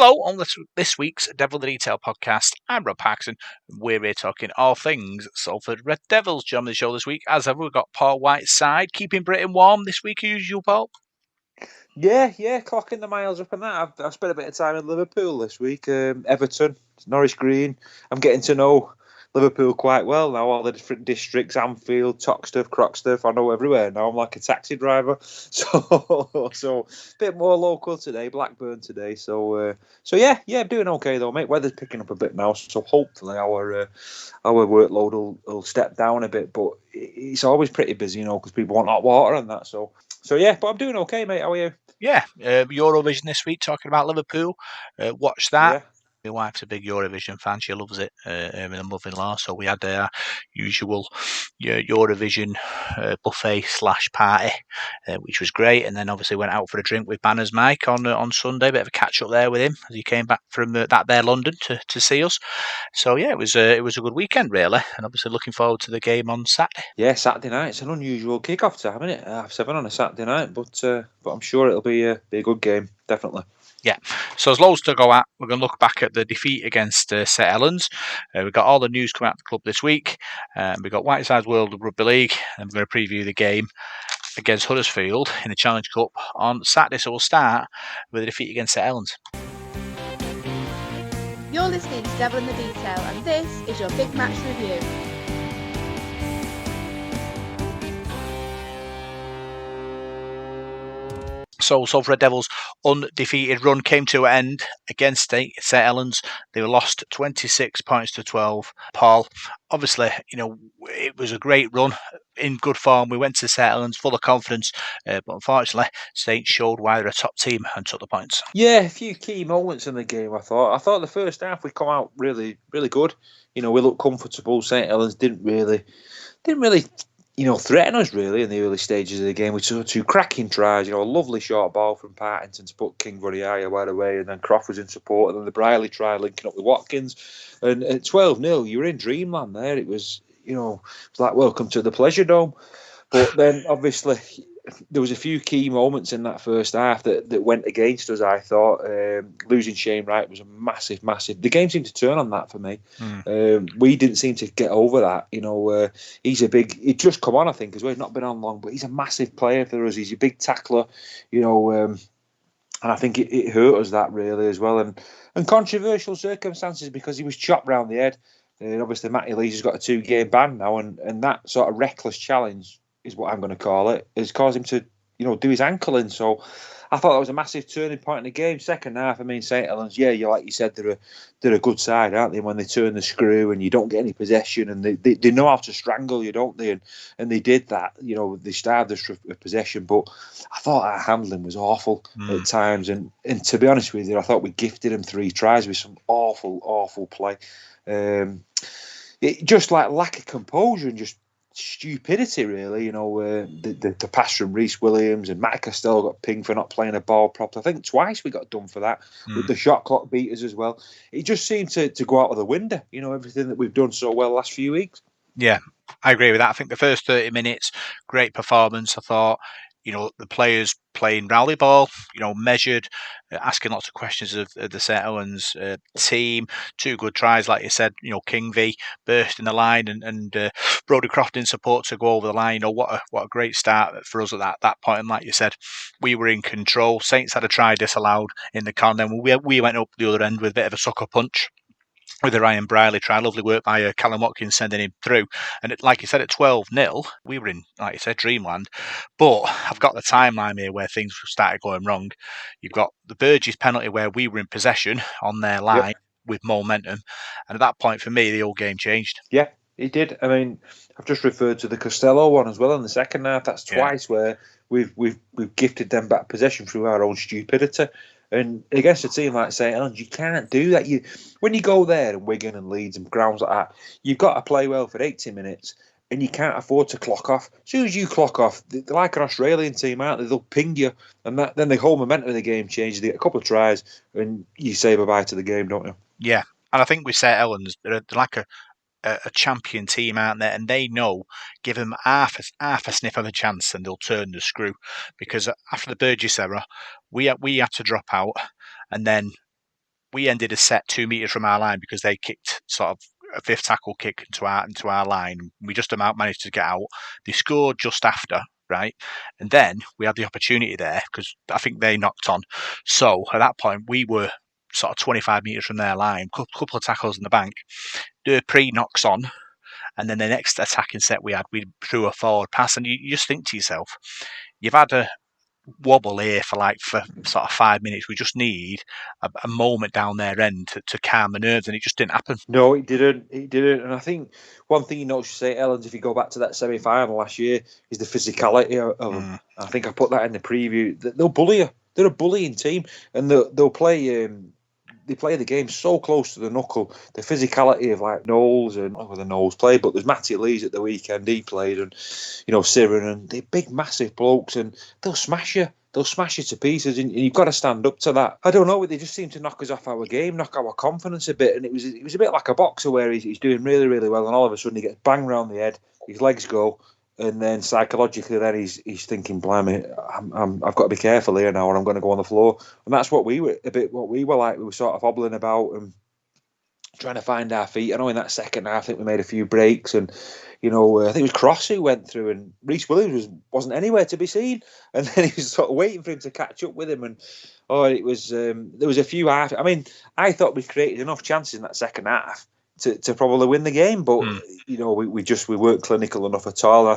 Hello, on this week's Devil in the Detail podcast, I'm Rob Paxton, and we're here talking all things Salford Red Devils. Joining the show this week, as ever, we've got Paul Whiteside, keeping Britain warm this week as usual, Paul. Yeah, clocking the miles up and that. I've spent a bit of time in Liverpool this week. Everton, Norris Green. I'm getting to know Liverpool quite well now. All the different districts, Anfield, Toxteth, Croxteth. I know everywhere now. I'm like a taxi driver. So a bit more local today. Blackburn today. So yeah, I'm doing okay though, mate. Weather's picking up a bit now, so hopefully our workload will step down a bit. But it's always pretty busy, because people want hot water and that. So yeah, but I'm doing okay, mate. How are you? Yeah, Eurovision this week, talking about Liverpool. Watch that. Yeah. My wife's a big Eurovision fan. She loves it, and a mother-in-law. So we had our usual Eurovision buffet / party, which was great. And then obviously went out for a drink with Banner's Mike on Sunday. Bit of a catch up there with him as he came back from London to see us. So yeah, it was a good weekend really, and obviously looking forward to the game on Saturday. Yeah, Saturday night. It's an unusual kick-off time, isn't it? 7:30 on a Saturday night, but I'm sure it'll be a good game, definitely. Yeah, so there's loads to go at. We're going to look back at the defeat against St Helens. We've got all the news coming out of the club this week. We've got Whiteside's World Rugby League, and we're going to preview the game against Huddersfield in the Challenge Cup on Saturday. So we'll start with the defeat against St Helens. You're listening to Devil in the Detail, and this is your big match review. So Salford Red Devils' undefeated run came to an end against St Helens. They were lost 26 points to 12. Paul, obviously, it was a great run in good form. We went to St Helens full of confidence, but unfortunately, St showed why they're a top team and took the points. Yeah, a few key moments in the game. I thought the first half we come out really, really good. We looked comfortable. St Helens didn't really threaten us really in the early stages of the game. We saw two cracking tries, a lovely short ball from Partington to put King Vuriaya right away, and then Croft was in support, and then the Briley try linking up with Watkins. And at 12-0, you were in dreamland there. It was, it was like welcome to the Pleasure Dome. But then obviously there was a few key moments in that first half that went against us, I thought. Losing Shane Wright was a massive. The game seemed to turn on that for me. We didn't seem to get over that. He'd just come on, I think, as well. He's not been on long, but he's a massive player for us. He's a big tackler, and I think it hurt us that really as well. And controversial circumstances because he was chopped round the head. And obviously, Matty Lees has got a 2-game ban now, and that sort of reckless challenge is what I'm going to call it, has caused him to, do his ankle in. So I thought that was a massive turning point in the game. Second half, St Helens, like you said, they're a good side, aren't they? When they turn the screw and you don't get any possession, and they know how to strangle you, don't they? And they did that. They starved us of possession, but I thought our handling was awful at times. And to be honest with you, I thought we gifted them 3 tries with some awful play. It just like lack of composure and just stupidity, really. The pass from Reece Williams and Matt Costello got pinged for not playing a ball properly. I think twice we got done for that with the shot clock beaters as well. It just seemed to go out of the window, everything that we've done so well the last few weeks. Yeah, I agree with that. I think the first 30 minutes, great performance. I thought, the players playing rally ball, measured, asking lots of questions of the St Helens team. 2 good tries, like you said, King V burst in the line and Brodie Croft in support to go over the line. What a great start for us at that point. And like you said, we were in control. Saints had a try disallowed in the corner. Then we went up the other end with a bit of a sucker punch with the Ryan Briley try. Lovely work by Callum Watkins sending him through. And like you said, at 12-0, we were in, like you said, dreamland. But I've got the timeline here where things started going wrong. You've got the Burgess penalty where we were in possession on their line with momentum. And at that point, for me, the whole game changed. Yeah, it did. I've just referred to the Costello one as well in the second half. That's twice where we've gifted them back possession through our own stupidity. And against a team like St Helens, you can't do that. When you go there and Wigan and Leeds and grounds like that, you've got to play well for 80 minutes and you can't afford to clock off. As soon as you clock off, they're like an Australian team, aren't they? They'll ping you, and then the whole momentum of the game changes. They get a couple of tries and you say bye-bye to the game, don't you? Yeah, and I think with St Helens, they're like a champion team, aren't they? And they know, give them half a sniff of a chance and they'll turn the screw. Because after the Burgess error, we had to drop out, and then we ended a set 2 metres from our line because they kicked sort of a fifth tackle kick into our line. We just about managed to get out. They scored just after, right? And then we had the opportunity there because I think they knocked on. So at that point, we were sort of 25 metres from their line, couple of tackles in the bank. Dupree knocks on, and then the next attacking set we had, we threw a forward pass, and you just think to yourself, you've had a wobble here for sort of 5 minutes. We just need a moment down their end to calm the nerves, and it just didn't happen. No, it didn't. And I think one thing you notice, St Helens, if you go back to that semi-final last year, is the physicality of them. I think I put that in the preview. They'll bully you. They're a bullying team, and they'll play. They play the game so close to the knuckle. The physicality of like Knowles and the Knowles played, but there's Matty Lees at the weekend. He played, and Siren, and they're big, massive blokes, and they'll smash you. They'll smash you to pieces, and you've got to stand up to that. I don't know. They just seem to knock us off our game, knock our confidence a bit, and it was a bit like a boxer where he's doing really, really well, and all of a sudden he gets banged round the head, his legs go. And then psychologically, then he's thinking, "Blimey, I've got to be careful here now, or I'm going to go on the floor." And that's what we were like. We were sort of hobbling about and trying to find our feet. I know in that second half, I think we made a few breaks, and I think it was Cross who went through, and Rhys Williams wasn't anywhere to be seen. And then he was sort of waiting for him to catch up with him. And it was there was a few half. I mean, I thought we created enough chances in that second half to probably win the game, but we weren't clinical enough at all.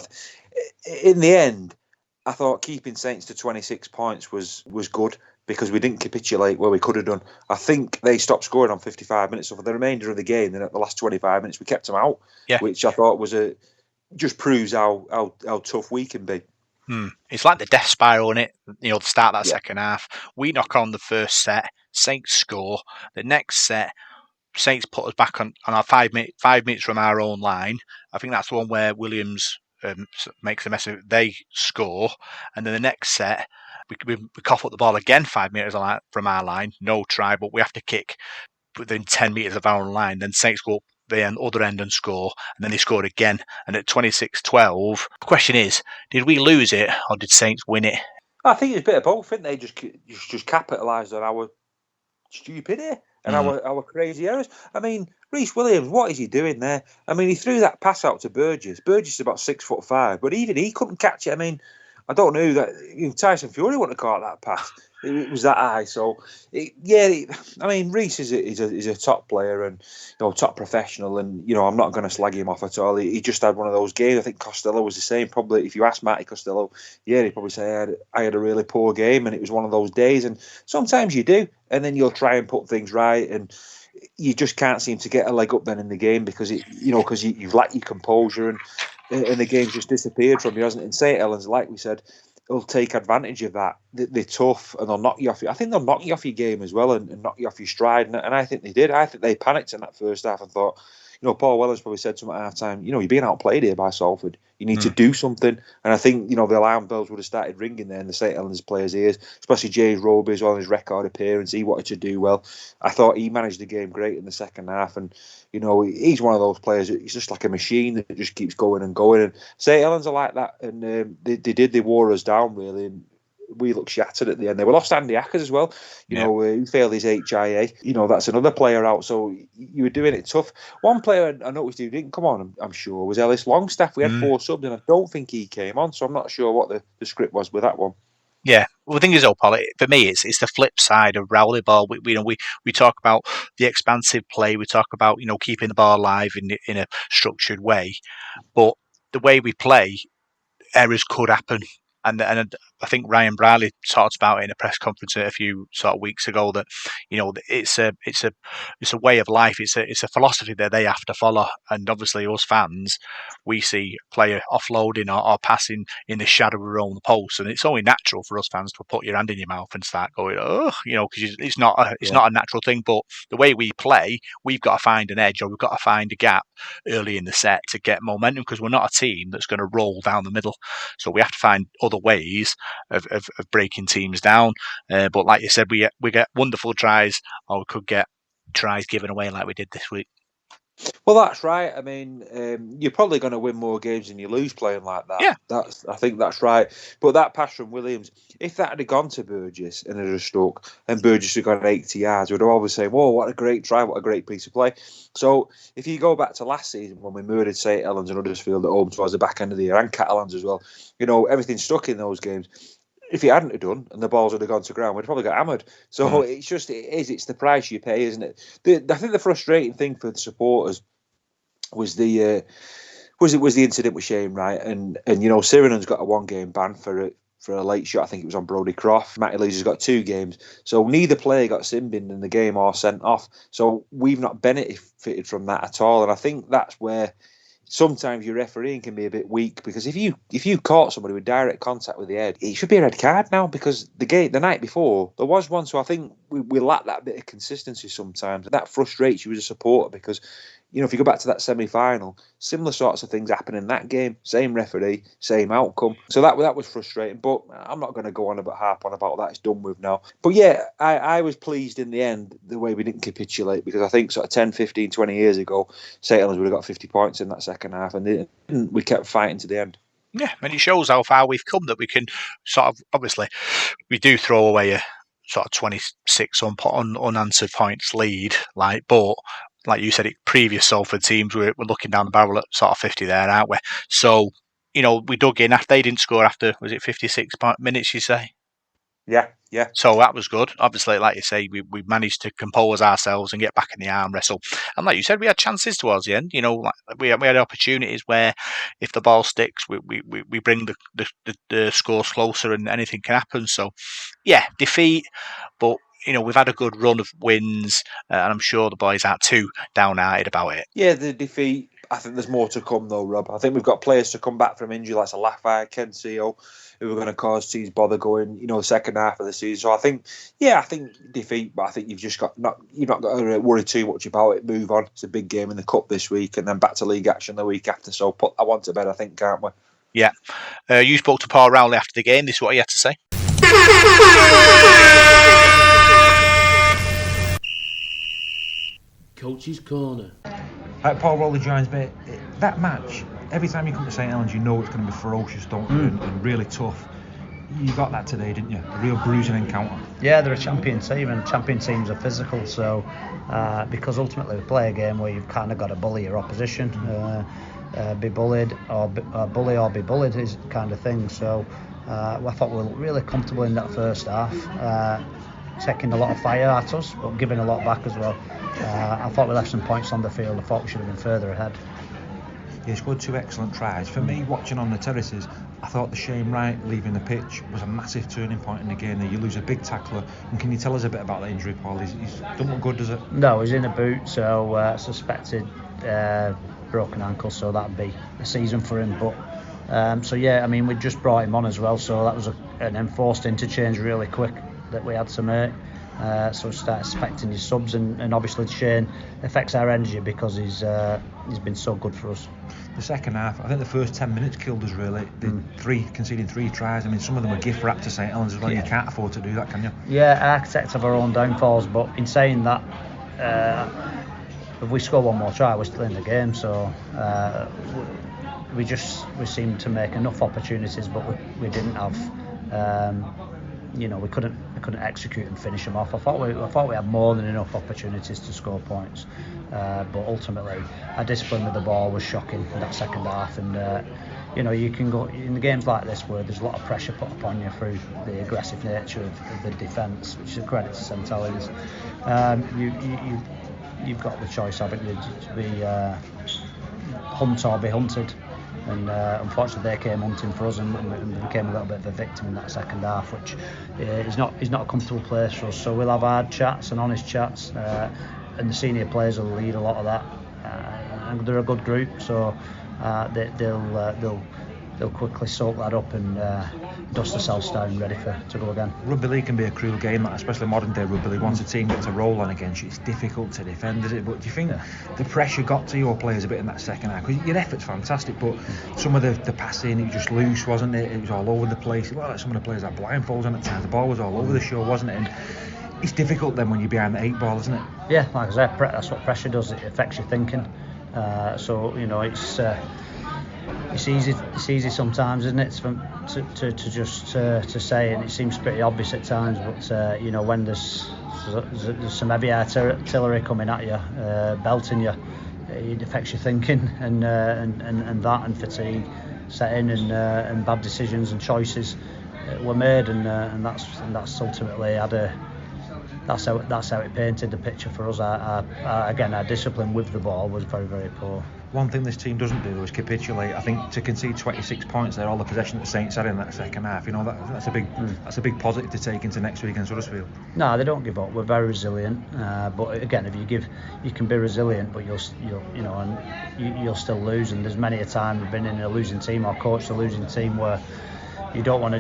In the end, I thought keeping Saints to 26 points was good because we didn't capitulate where we could have done. I think they stopped scoring on 55 minutes, so for the remainder of the game, then at the last 25 minutes, we kept them out, which I thought just proves how tough we can be. It's like the death spiral in it. The start of that second half, we knock on the first set, Saints score. The next set, Saints put us back on our 5 minutes from our own line. I think that's the one where Williams makes a mess of it. They score, and then the next set we cough up the ball again 5 meters from our line. No try, but we have to kick within 10 meters of our own line. Then Saints go up the other end and score, and then they scored again. And at 26-12, the question is, did we lose it or did Saints win it? I think it's a bit of both. I think they just capitalised on our stupidity and our crazy errors. I mean, Rhys Williams, what is he doing there? I mean, he threw that pass out to Burgess. Burgess is about 6'5", but even he couldn't catch it. I mean, I don't know that Tyson Fury wouldn't have caught that pass. It was that high. So, I mean, Rhys is a top player and top professional, and I'm not going to slag him off at all. He just had one of those games. I think Costello was the same. Probably, if you ask Matty Costello, he'd probably say I had a really poor game, and it was one of those days. And sometimes you do, and then you'll try and put things right, and you just can't seem to get a leg up then in the game because you've lacked your composure, and the game's just disappeared from you, hasn't it? In St Helens, like we said, will take advantage of that. They're tough, and they'll knock you off. I think they'll knock you off your game as well, and knock you off your stride. And I think they did. I think they panicked in that first half and thought, Paul Weller's probably said to him at half time, you're being outplayed here by Salford. You need to do something. And I think, the alarm bells would have started ringing there in the St Helens players' ears, especially Jay Roby's on his record appearance. He wanted to do well. I thought he managed the game great in the second half. And, he's one of those players, he's just like a machine that just keeps going and going. And St Helens are like that. And they wore us down, really. And we looked shattered at the end. They were lost Andy Ackers as well. He failed his HIA. That's another player out. So you were doing it tough. One player I noticed who didn't come on, I'm sure, was Ellis Longstaff. We had 4 subs, and I don't think he came on. So I'm not sure what the script was with that one. Yeah, well, the thing is, Paul, for me, it's the flip side of rally ball. We talk about the expansive play. We talk about keeping the ball alive in a structured way, but the way we play, errors could happen. And I think Ryan Bradley talked about it in a press conference a few sort of weeks ago that it's a way of life. It's a philosophy that they have to follow. And obviously, us fans, we see a player offloading or passing in the shadow of their own post, and it's only natural for us fans to put your hand in your mouth and start going, because it's not a natural thing. But the way we play, we've got to find an edge, or we've got to find a gap early in the set to get momentum, because we're not a team that's going to roll down the middle. So we have to find other ways of breaking teams down. But like you said, we get wonderful tries, or we could get tries given away like we did this week. Well, that's right. I mean, you're probably going to win more games than you lose playing like that. Yeah. I think that's right. But that pass from Williams, if that had gone to Burgess and it had stuck, and Burgess had gone 80 yards, we'd have always say, "Whoa, what a great try! What a great piece of play!" So, if you go back to last season when we murdered St Helens and Huddersfield at home towards the back end of the year, and Catalans as well, everything stuck in those games. If he hadn't have done and the balls would have gone to ground, we'd probably got hammered. So it's the price you pay, isn't it? I think the frustrating thing for the supporters was the incident with Shane Wright, and Sirenan's got a 1-game ban for a late shot. I think it was on Brodie Croft. Matty Lees has got 2 games, so neither player got sin-binned in the game or sent off. So we've not benefited from that at all, and I think that's where sometimes your refereeing can be a bit weak, because if you caught somebody with direct contact with the head, it should be a red card now, because the night before there was one. So I think we lack that bit of consistency sometimes. That frustrates you as a supporter, because if you go back to that semi-final, similar sorts of things happen in that game. Same referee, same outcome. So that was frustrating. But I'm not going to go on about harp on about that. It's done with now. But yeah, I was pleased in the end the way we didn't capitulate, because I think sort of 10, 15, 20 years ago, St Helens would have got 50 points in that second half, and we kept fighting to the end. Yeah, and it shows how far we've come, that we can sort of, obviously, we do throw away a sort of 26 unanswered points lead, but like you said, previous Salford teams we're looking down the barrel at sort of 50 there, aren't we? So, we dug in after they didn't score after, was it 56 minutes, you say? Yeah. So that was good. Obviously, like you say, we managed to compose ourselves and get back in the arm wrestle. And like you said, we had chances towards the end. We had opportunities where if the ball sticks, we bring the scores closer and anything can happen. So, yeah, defeat, but we've had a good run of wins, and I'm sure the boys aren't too downhearted about it. Yeah, the defeat, I think there's more to come though, Rob. I think we've got players to come back from injury, like Salafai, Ken Seal, who are going to cause teams bother going, the second half of the season. So I think defeat, but I think you've not got to worry too much about it. Move on. It's a big game in the cup this week, and then back to league action the week after. So put that one to bed, I think, can't we? Yeah. You spoke to Paul Rowley after the game. This is what he had to say. Coach's Corner. Paul Rowley joins me. That match, every time you come to St Helens, you know it's going to be ferocious, don't you? And really tough. You got that today, didn't you? A real bruising encounter. Yeah, they're a champion team, and champion teams are physical. So, because ultimately we play a game where you've kind of got to bully your opposition, be bullied or bully or be bullied is kind of thing. So, I thought we were really comfortable in that first half, taking a lot of fire at us, but giving a lot back as well. I thought we left some points on the field. I thought we should have been further ahead. You scored 2 excellent tries. For me, watching on the terraces, I thought the Shane Wright leaving the pitch was a massive turning point in the game. There, you lose a big tackler. And can you tell us a bit about that injury, Paul? He's don't look good, does it? No, he's in a boot, so suspected broken ankle, so that'd be a season for him. But so yeah, I mean, we just brought him on as well, so that was an enforced interchange really quick that we had to make. So we started expecting his subs, and obviously Shane affects our energy because he's been so good for us. The second half, I think the first 10 minutes killed us really. Conceding 3 tries. I mean, some of them were gift wrapped to St Helens as well. Yeah. You can't afford to do that, can you? Yeah, architects of our own downfalls, but in saying that, if we score one more try, we're still in the game. So we seemed to make enough opportunities, but we didn't have. We couldn't execute and finish them off. I thought we had more than enough opportunities to score points, but ultimately our discipline with the ball was shocking in that second half. And you can go in the games like this where there's a lot of pressure put upon you through the aggressive nature of the defence, which is a credit to St Helens. You've got the choice, haven't you, to be hunt or be hunted. And unfortunately they came hunting for us, and we became a little bit of a victim in that second half, which is not a comfortable place for us. So we'll have hard chats and honest chats, and the senior players will lead a lot of that, and they're a good group, so they'll quickly soak that up and dust themselves down, ready to go again. Rugby league can be a cruel game, especially modern day rugby league. Once a team gets a roll on against you, it's difficult to defend, is it? But do you think the pressure got to your players a bit in that second half? Because your effort's fantastic, but some of the passing, it was just loose, wasn't it? It was all over the place. Well, like some of the players had blindfolds on at times. The ball was all over the show, wasn't it? And it's difficult then when you're behind the 8 ball, isn't it? Yeah, like I said, that's what pressure does. It affects your thinking. So it's easy sometimes, isn't it, to just to say, and it seems pretty obvious at times. But when there's some heavy artillery coming at you, belting you, it affects your thinking, and fatigue set in, and bad decisions and choices were made, and that's ultimately that's how it painted the picture for us. Our discipline with the ball was very, very poor. One thing this team doesn't do is capitulate. I think to concede 26 points there, all the possession that Saints had in that second half, that's a big positive to take into next week against Huddersfield. No, they don't give up. We're very resilient. But again, if you can be resilient, but you'll still lose. And there's many a time we've been in a losing team or coached a losing team where you don't want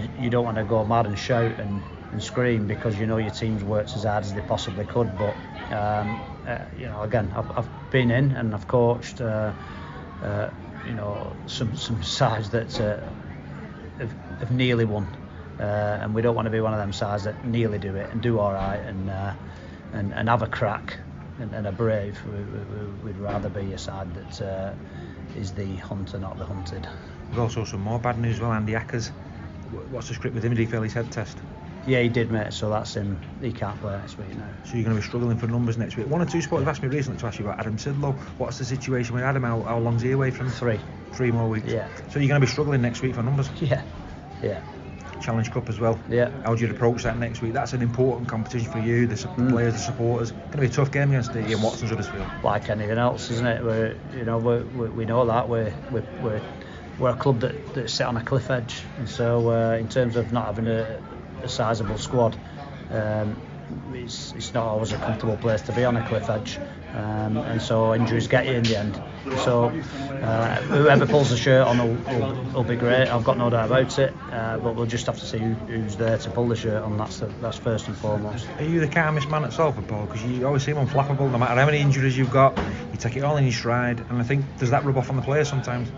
to go mad and shout and scream because your team's worked as hard as they possibly could. But again, I've been in and I've coached some sides that have nearly won, and we don't want to be one of them sides that nearly do it and do all right and have a crack and are brave. We'd rather be a side that is the hunter, not the hunted. There's also some more bad news. Well, Andy Ackers, what's the script with him? Did he fail his head test? Yeah, he did, mate, so that's him. He can't play next week now. So you're going to be struggling for numbers next week. One or two supporters have asked me recently to ask you about Adam Sidlow. What's the situation with Adam? How long's he away from? 3 more weeks. Yeah. So you're going to be struggling next week for numbers? Yeah. Challenge Cup as well. Yeah. How do you approach that next week? That's an important competition for you, the players, the supporters. It's going to be a tough game against Ian Watson's Huddersfield. Like anything else, isn't it? We know that we're a club that sit on a cliff edge, and so in terms of not having a sizable squad, it's not always a comfortable place to be on a cliff edge, and so injuries get you in the end. So whoever pulls the shirt on will be great. I've got no doubt about it, but we'll just have to see who's there to pull the shirt on. That's first and foremost. Are you the calmest man at Salford, Paul? Because you always seem unflappable. No matter how many injuries you've got, you take it all in your stride. And I think, does that rub off on the players sometimes?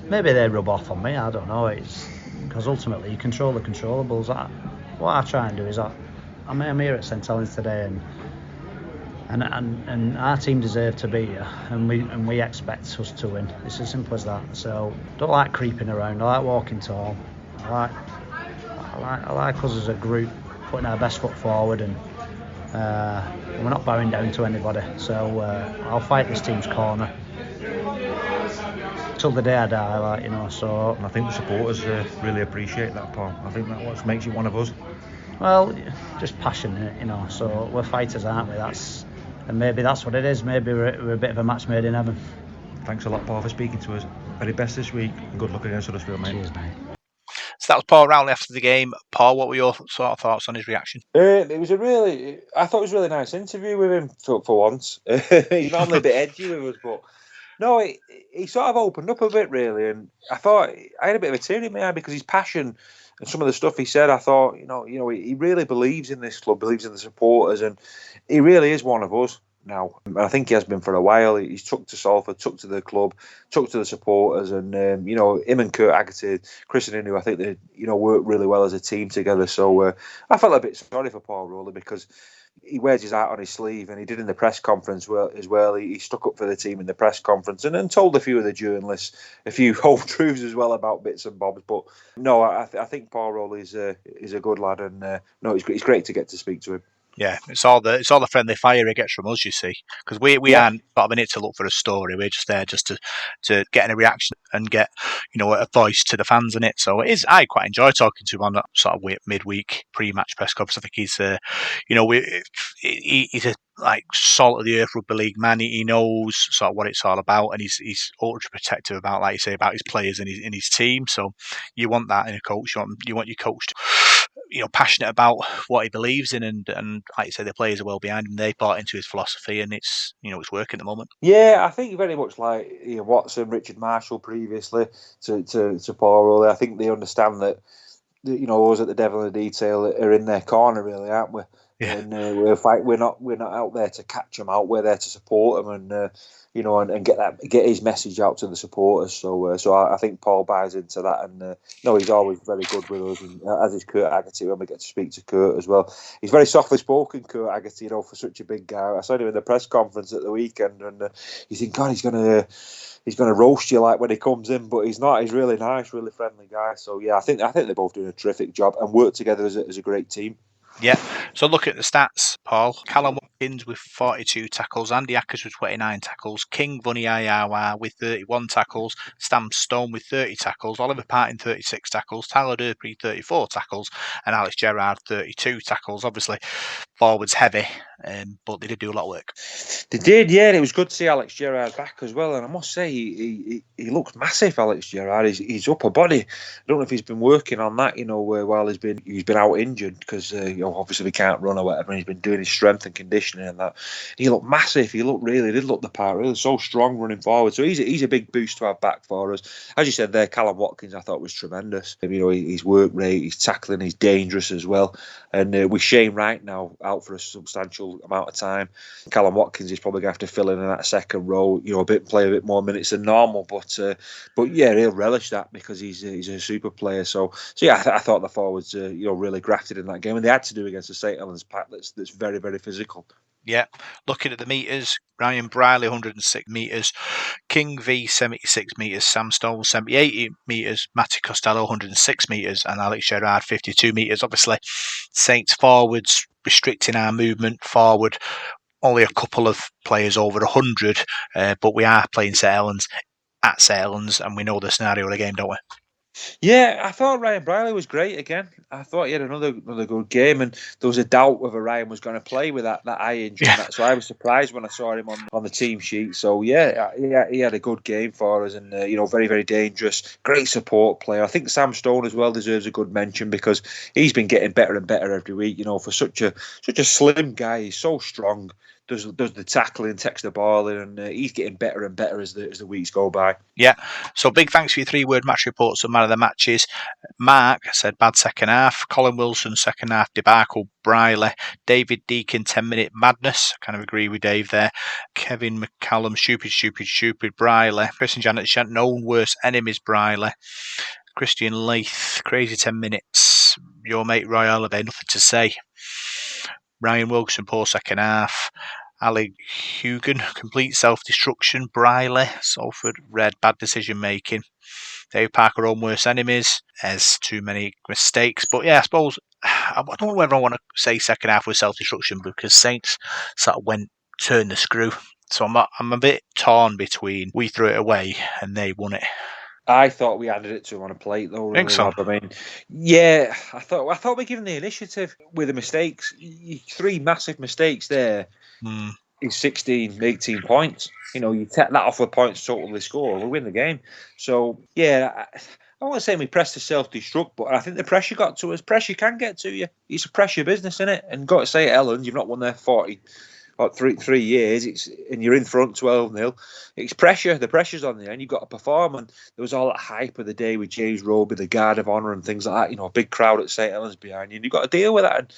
Maybe they rub off on me. I don't know. It's because ultimately you control the controllables. What I try and do is I'm here at St Helens today, and our team deserve to be here, and we expect us to win. It's as simple as that. So don't like creeping around. I like walking tall. I like us as a group putting our best foot forward, and we're not bowing down to anybody. So I'll fight this team's corner till the day I die, So and I think the supporters really appreciate that, Paul. I think that's what makes you one of us. Well, just passionate, So we're fighters, aren't we? And maybe that's what it is. Maybe we're a bit of a match made in heaven. Thanks a lot, Paul, for speaking to us. Very best this week, and good luck against Huddersfield, mate. Cheers, mate. So that was Paul Rowley after the game. Paul, what were your sort of thoughts on his reaction? I thought it was a really nice interview with him for once. He's normally a bit edgy with us, but no, he sort of opened up a bit, really. And I thought I had a bit of a tear in my eye because his passion and some of the stuff he said, I thought, he really believes in this club, believes in the supporters, and he really is one of us now. And I think he has been for a while. He's took to Salford, took to the club, took to the supporters, and him and Kurt Haggerty, Chris and Inu, I think they work really well as a team together. So I felt a bit sorry for Paul Rowley because he wears his heart on his sleeve, and he did in the press conference as well. He stuck up for the team in the press conference and then told a few of the journalists a few whole truths as well about bits and bobs. But no, I think Paul Rowley is a good lad, and it's great to get to speak to him. Yeah, it's all the friendly fire he gets from us, you see, because we aren't sort of in it to look for a story. We're just there just to get a reaction and get a voice to the fans in it. So I quite enjoy talking to him on that sort of midweek pre-match press conference. I think he's he's a salt of the earth rugby league man. He knows sort of what it's all about, and he's ultra protective about, like you say, about his players and his team. So you want that in a coach. You want your coach to, passionate about what he believes in, and like you say, the players are well behind him. They bought into his philosophy, and it's working at the moment. Yeah, I think very much like Watson, Richard Marshall previously to Paul Rowley. I think they understand that us at the Devil in the Detail are in their corner, really, aren't we? Yeah. And we're fight. We're not out there to catch him out. We're there to support him, and and get his message out to the supporters. So I think Paul buys into that, and no, he's always very good with us, and as is Kurt Haggerty when we get to speak to Kurt as well. He's very softly spoken, Kurt Haggerty, for such a big guy. I saw him in the press conference at the weekend, and you think, God, he's gonna roast you like when he comes in, but he's not. He's really nice, really friendly guy. So yeah, I think they're both doing a terrific job and work together as a great team. Yeah. So look at the stats, Paul. Callum Watkins with 42 tackles, Andy Ackers with 29 tackles, King Vuniyayawa with 31 tackles, Stam Stone with 30 tackles, Oliver Parton 36 tackles, Tyler Durpree 34 tackles, and Alex Gerrard 32 tackles. Obviously, forwards heavy, but they did do a lot of work. They did, yeah. And it was good to see Alex Gerrard back as well. And I must say, he looks massive, Alex Gerrard. His upper body. I don't know if he's been working on that, while he's been out injured because obviously he can't run or whatever. And he's been doing his strength and conditioning and that. He looked massive. He did look the part. Really so strong running forward. So he's a big boost to have back for us. As you said there, Callum Watkins I thought was tremendous. His work rate, his tackling, he's dangerous as well. And with Shane Wright now out for a substantial amount of time, Callum Watkins is probably going to have to fill in that second row, play a bit more minutes than normal. But yeah, he'll relish that because he's a super player. So yeah, I thought the forwards really grafted in that game, and they had to do against the St Helens pack that's very, very physical. Yeah, looking at the metres, Ryan Briley 106 metres, King V 76 metres, Sam Stone 78 metres, Matty Costello 106 metres, and Alex Gerrard 52 metres. Obviously, Saints forwards restricting our movement forward. Only a couple of players over 100, but we are playing St Helens at St Helens, and we know the scenario of the game, don't we? Yeah, I thought Ryan Briley was great again. I thought he had another good game, and there was a doubt whether Ryan was going to play with that eye injury. Yeah. So I was surprised when I saw him on the team sheet. So yeah, he had a good game for us, and very, very dangerous, great support player. I think Sam Stone as well deserves a good mention because he's been getting better and better every week. For such a slim guy, he's so strong. Does the tackling, takes the ball in, and he's getting better and better as the weeks go by. Yeah, so big thanks for your 3-word match reports on man of the matches. Mark said bad second half, Colin Wilson second half debacle, Briley, David Deacon 10-minute madness, kind of agree with Dave there, Kevin McCallum stupid, Briley, Chris and Janet Shant, known worst enemies, Briley, Christian Leith, crazy 10 minutes, your mate Roy Oliver, nothing to say. Ryan Wilson, poor second half. Ali Hugan, complete self-destruction. Briley, Salford, red, bad decision-making. Dave Parker, own worst enemies. There's too many mistakes. But yeah, I suppose, I don't know whether I want to say second half was self-destruction because Saints sort of turned the screw. So I'm a bit torn between we threw it away and they won it. I thought we handed it to him on a plate, though. Think so? I mean, yeah, I thought we given the initiative with the mistakes. 3 massive mistakes there is 16, 18 points. You take that off the points totally score, we win the game. So yeah, I won't say we pressed to self-destruct, but I think the pressure got to us. Pressure can get to you. It's a pressure business, isn't it? And got to say, Ellen, you've not won there 40. What, 3 years, and you're in front 12-0. It's pressure. The pressure's on there, and you've got to perform. And there was all that hype of the day with James Roby, the Guard of Honour, and things like that. A big crowd at St Helens behind you, and you've got to deal with that.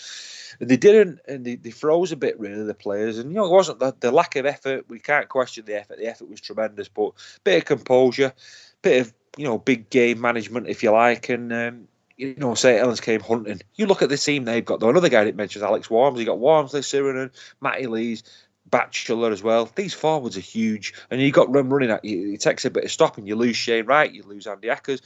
And they didn't, and they froze a bit, really, the players. And it wasn't the lack of effort. We can't question the effort. The effort was tremendous, but a bit of composure, bit of big game management, if you like, and. St Helens came hunting. You look at the team they've got, though. Another guy that mentions Alex Walmsley. You got Walmsley, Sirenen, Matty Lees, Batchelor as well. These forwards are huge, and you got them running at you. It takes a bit of stopping. You lose Shane Wright, you lose Andy Ackers.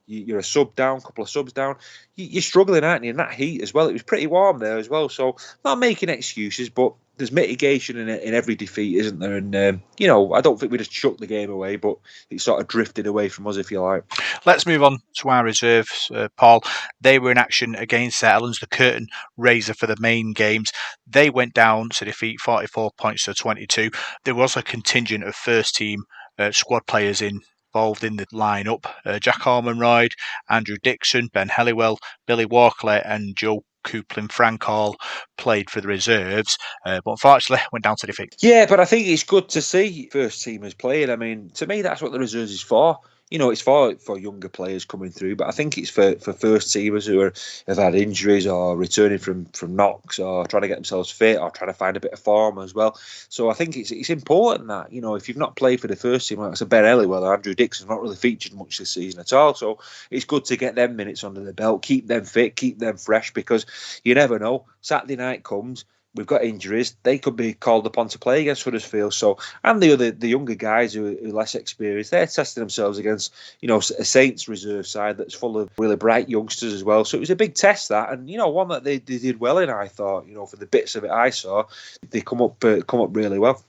You're a sub down, a couple of subs down. You're struggling, aren't you? In that heat as well. It was pretty warm there as well. So not making excuses, but there's mitigation in every defeat, isn't there? And I don't think we just chucked the game away, but it sort of drifted away from us, if you like. Let's move on to our reserves, Paul. They were in action against St Helens, the curtain raiser for the main games. They went down to defeat 44 points to 22. There was a contingent of first team squad players involved in the lineup. Jack Ormonroyd, Andrew Dixon, Ben Helliwell, Billy Walkley and Joe Coupland-Frank all played for the reserves, but unfortunately went down to defeat. Yeah, but I think it's good to see first teamers playing. I mean, to me, that's what the reserves is for. it's for younger players coming through, but I think it's for first teamers who have had injuries or returning from knocks or trying to get themselves fit or trying to find a bit of form as well. So I think it's important that, if you've not played for the first team, like I said, Ben Elliwell or Andrew Dixon's not really featured much this season at all. So it's good to get them minutes under the belt, keep them fit, keep them fresh, because you never know. Saturday night comes, we've got injuries, they could be called upon to play against Huddersfield. So, and the younger guys who are less experienced, they're testing themselves against, a Saints reserve side that's full of really bright youngsters as well. So it was a big test, that, and one that they did well in. I thought, for the bits of it I saw, they come up really well.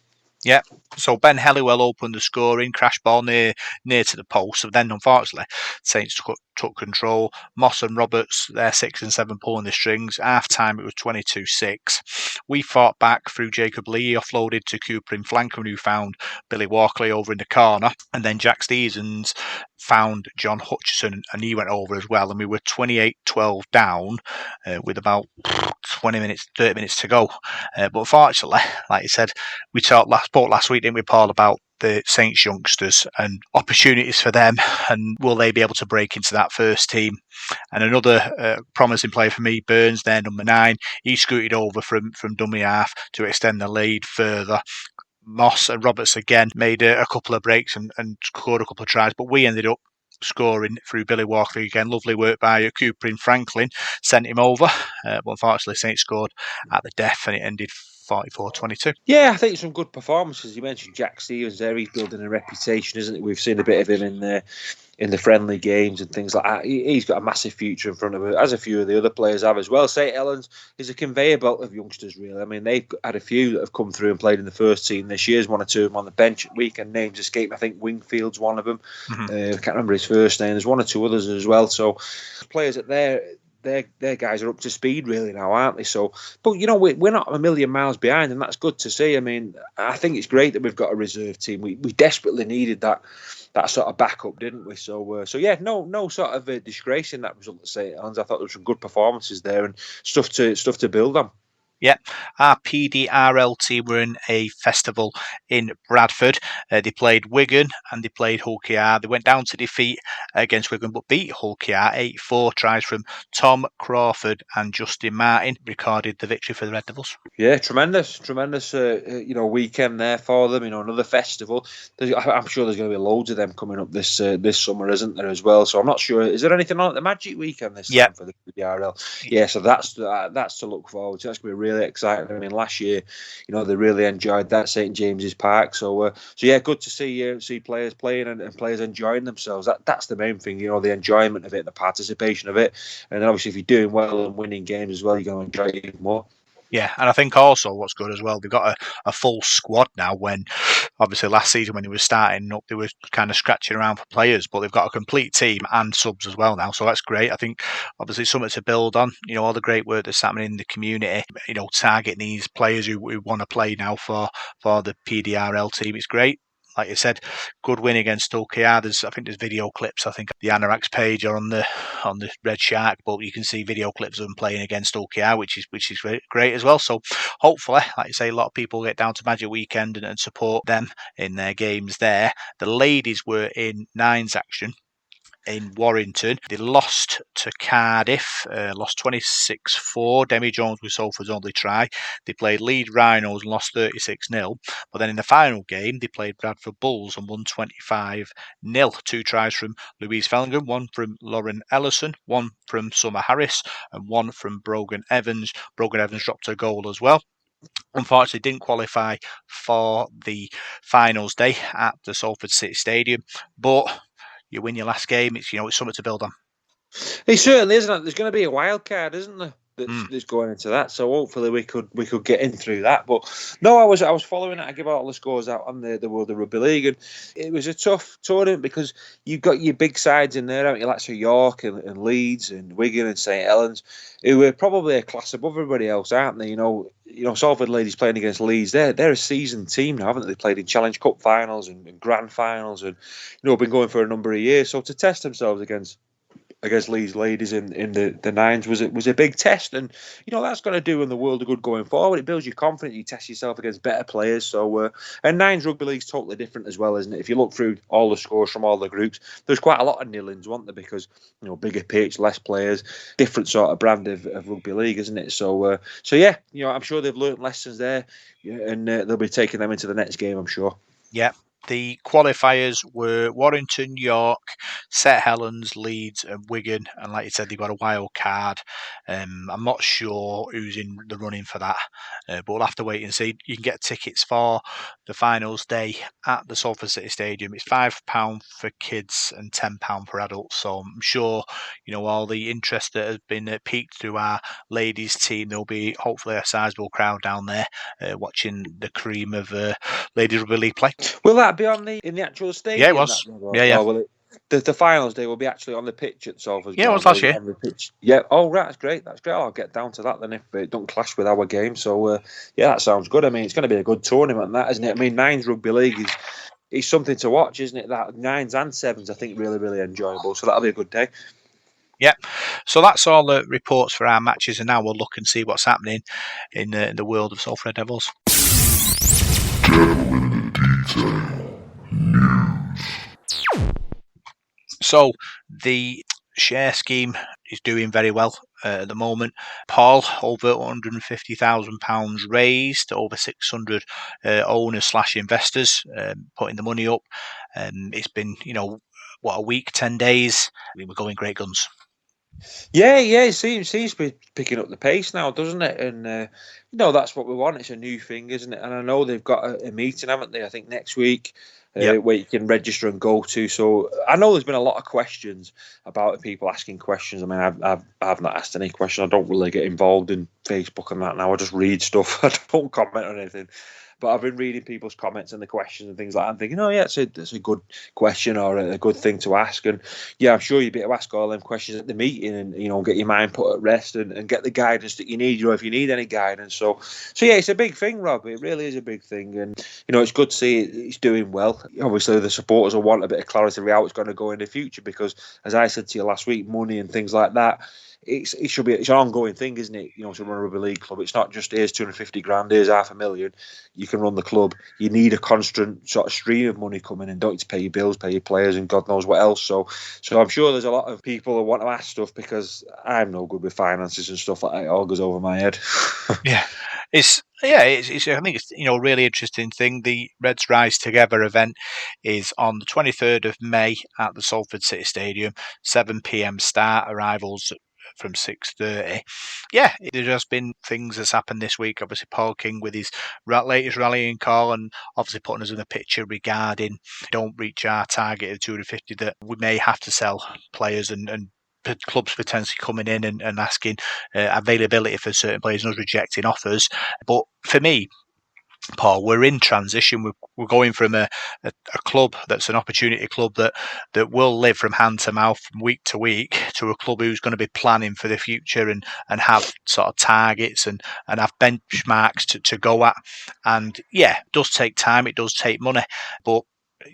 Yeah, so Ben Helliwell opened the scoring, crash ball near to the post. So then, unfortunately, Saints took control. Moss and Roberts, they're 6 and 7 pulling the strings. Half time, it was 22-6. We fought back through Jacob Lee, offloaded to Cooper in flank, who found Billy Walkley over in the corner. And then Jack Stevens found John Hutchison, and he went over as well. And we were 28-12 down with about 30 minutes to go. But unfortunately, like you said, we spoke last week, didn't we, Paul, about the Saints youngsters and opportunities for them, and will they be able to break into that first team? And another promising player for me, Burns, there, number 9, he scooted over from dummy half to extend the lead further. Moss and Roberts again made a couple of breaks and scored a couple of tries, but we ended up scoring through Billy Walkley again. Lovely work by Cooper in Franklin, sent him over, but unfortunately Saints scored at the death and it ended 44-22. Yeah, I think some good performances. You mentioned Jack Stevens there. He's building a reputation, isn't it? We've seen a bit of him in the friendly games and things like that. He's got a massive future in front of him, as a few of the other players have as well. St Helens is a conveyor belt of youngsters, really. I mean, they've had a few that have come through and played in the first team this year. There's 1 or 2 of them on the bench. Weekend names escape. I think Wingfield's one of them. I can't remember his first name. There's 1 or 2 others as well. So players at their guys are up to speed really now, aren't they? So, but we're not a million miles behind, and that's good to see. I mean, I think it's great that we've got a reserve team. We desperately needed that sort of backup, didn't we? So yeah, no sort of disgrace in that result at St Helens. I thought there were some good performances there and stuff to build on. Yeah, our PDRL team were in a festival in Bradford. They played Wigan and they played Hull KR. They went down to defeat against Wigan but beat Hull KR 8-4. Tries from Tom Crawford and Justin Martin recorded the victory for the Red Devils. Yeah, tremendous weekend there for them. Another festival. I'm sure there's going to be loads of them coming up this summer, isn't there, as well? So I'm not sure. Is there anything on at the Magic Weekend this time for the PDRL? Yeah, so that's to look forward to. That's going to be really exciting. I mean, last year, they really enjoyed that, St James's Park. So yeah, good to see players playing and players enjoying themselves. That's the main thing. The enjoyment of it, the participation of it, and then obviously if you're doing well and winning games as well, you're going to enjoy it even more. Yeah, and I think also what's good as well, they've got a full squad now, when obviously last season when they were starting up, they were kind of scratching around for players, but they've got a complete team and subs as well now, so that's great. I think obviously something to build on, all the great work that's happening in the community, targeting these players who want to play now for the PDRL team. It's great. Like you said, good win against Hull KR. I think there's video clips. I think the Anoraks page or on the Red Shark, but you can see video clips of them playing against Hull KR, which is great as well. So hopefully, like you say, a lot of people get down to Magic Weekend and support them in their games there. The ladies were in nines action in Warrington. They lost to Cardiff, lost 26-4. Demi Jones was Salford's only try. They played Leeds Rhinos and lost 36-0. But then in the final game, they played Bradford Bulls and won 25-0. 2 tries from Louise Fellingham, 1 from Lauren Ellison, 1 from Summer Harris, and 1 from Brogan Evans. Brogan Evans dropped a goal as well. Unfortunately, didn't qualify for the finals day at the Salford City Stadium, but you win your last game, it's something to build on. It certainly isn't. There's going to be a wild card, isn't there? That's going into that. So hopefully we could get in through that. But no, I was following it. I give all the scores out on the World of Rugby League, and it was a tough tournament because you've got your big sides in there, haven't you? Like York and Leeds and Wigan and St Helens, who are probably a class above everybody else, aren't they? Salford ladies playing against Leeds, they're a seasoned team now, haven't they? They played in Challenge Cup finals and grand finals, and been going for a number of years. So to test themselves against against Leeds ladies in the nines was a big test, and that's going to do in the world of good going forward. It builds your confidence. You test yourself against better players. So and nines rugby league's totally different as well, isn't it? If you look through all the scores from all the groups, there's quite a lot of nil-ins, weren't there? Because bigger pitch, less players, different sort of brand of rugby league, isn't it? So yeah, I'm sure they've learnt lessons there, and they'll be taking them into the next game, I'm sure. Yeah. The qualifiers were Warrington, York, St Helens, Leeds and Wigan. And like you said, they've got a wild card. I'm not sure who's in the running for that, but we'll have to wait and see. You can get tickets for the finals day at the Salford City Stadium. It's £5 for kids and £10 for adults. So I'm sure, all the interest that has been piqued through our ladies team, there'll be hopefully a sizable crowd down there watching the cream of ladies rugby league play. Will that be in the actual stadium? Yeah, it was. Yeah. Oh, well, the finals day will be actually on the pitch at Salford. Yeah, it was last year. On the pitch. Yeah. Oh, right. That's great. I'll get down to that then if it don't clash with our game. So yeah, that sounds good. I mean, it's going to be a good tournament, that, isn't it? I mean, nines rugby league is something to watch, isn't it? That nines and sevens, I think, really, really enjoyable. So that'll be a good day. Yeah, so that's all the reports for our matches, and now we'll look and see what's happening in the world of Salford Red Devils. So the share scheme is doing very well at the moment. Paul, over £150,000 raised, over 600 owners / investors putting the money up. It's been, a week, 10 days. We're going great guns. Yeah, it seems to be picking up the pace now, doesn't it? And that's what we want. It's a new thing, isn't it? And I know they've got a meeting, haven't they? I think next week, where you can register and go to. So I know there's been a lot of questions about people asking questions. I mean, I've not asked any questions. I don't really get involved in Facebook and that now. I just read stuff. I don't comment on anything. But I've been reading people's comments and the questions and things like that. I'm thinking, it's a good question or a good thing to ask. And yeah, I'm sure you'd be able to ask all them questions at the meeting and, get your mind put at rest and get the guidance that you need, if you need any guidance. So yeah, it's a big thing, Rob. It really is a big thing. And, it's good to see it's doing well. Obviously, the supporters will want a bit of clarity of how it's going to go in the future because, as I said to you last week, money and things like that, it's an ongoing thing, isn't it? To run a rugby league club, it's not just here's 250 grand, here's $500,000. You can run the club. You need a constant sort of stream of money coming in, don't you, to pay your bills, pay your players, and God knows what else. So I'm sure there's a lot of people who want to ask stuff because I'm no good with finances and stuff like that. It all goes over my head. Yeah, it's I think it's a really interesting thing. The Reds Rise Together event is on the 23rd of May at the Salford City Stadium, 7 p.m. start. Arrivals from 6:30. Yeah, there's just been things that's happened this week. Obviously, Paul King with his latest rallying call and obviously putting us in the picture regarding don't reach our target of 250 that we may have to sell players and clubs potentially coming in and asking availability for certain players and us rejecting offers. But for me, Paul, we're in transition. We're going from a club that's an opportunity club that will live from hand to mouth from week to week to a club who's going to be planning for the future and have sort of targets and have benchmarks to go at. And yeah, it does take time. It does take money. But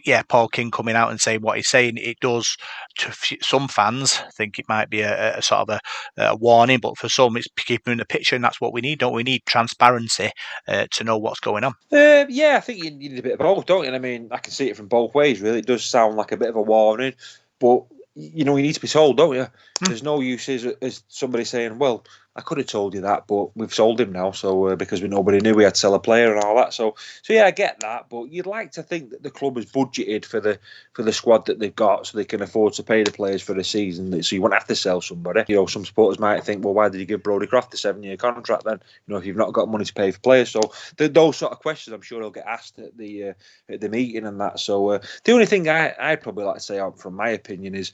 yeah, Paul King coming out and saying what he's saying, it does to some fans think it might be a sort of a warning, but for some it's keeping in the picture, and that's what we need, don't we? We need transparency to know what's going on. Yeah, I think you need a bit of both, don't you? I mean, I can see it from both ways, really. It does sound like a bit of a warning, but you need to be told, don't you? There's no use as somebody saying, well, I could have told you that, but we've sold him now, so because nobody knew we had to sell a player and all that. So yeah, I get that, but you'd like to think that the club has budgeted for the squad that they've got, so they can afford to pay the players for the season. So you won't have to sell somebody. Some supporters might think, well, why did you give Brodie Croft a 7-year contract then? If you've not got money to pay for players. So those sort of questions, I'm sure they'll get asked at the meeting and that. So the only thing I'd probably like to say, from my opinion, is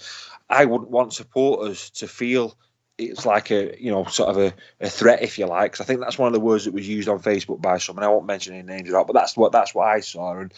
I wouldn't want supporters to feel it's like a sort of a threat, if you like, because I think that's one of the words that was used on Facebook by someone. I won't mention any names of that, but that's what I saw, and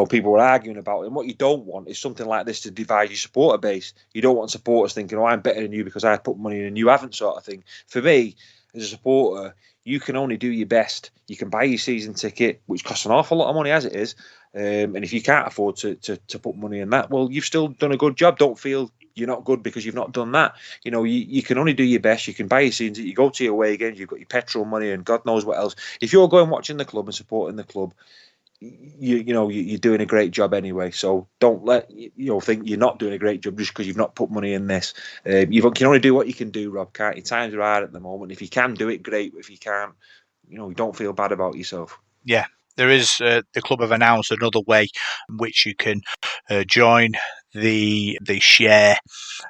people were arguing about it. And what you don't want is something like this to divide your supporter base. You don't want supporters thinking, I'm better than you because I put money in and you haven't, sort of thing. For me, as a supporter, you can only do your best. You can buy your season ticket, which costs an awful lot of money as it is, and if you can't afford to put money in that, well, you've still done a good job. Don't feel you're not good because you've not done that. You know, you can only do your best. You can buy your seasons. You go to your away games. You've got your petrol money and God knows what else. If you're going watching the club and supporting the club, you're doing a great job anyway. So don't let think you're not doing a great job just because you've not put money in this. You can only do what you can do, Rob. Can't you? Times are hard at the moment. If you can do it, great. If you can't, don't feel bad about yourself. Yeah, there is. The club have announced another way in which you can join the share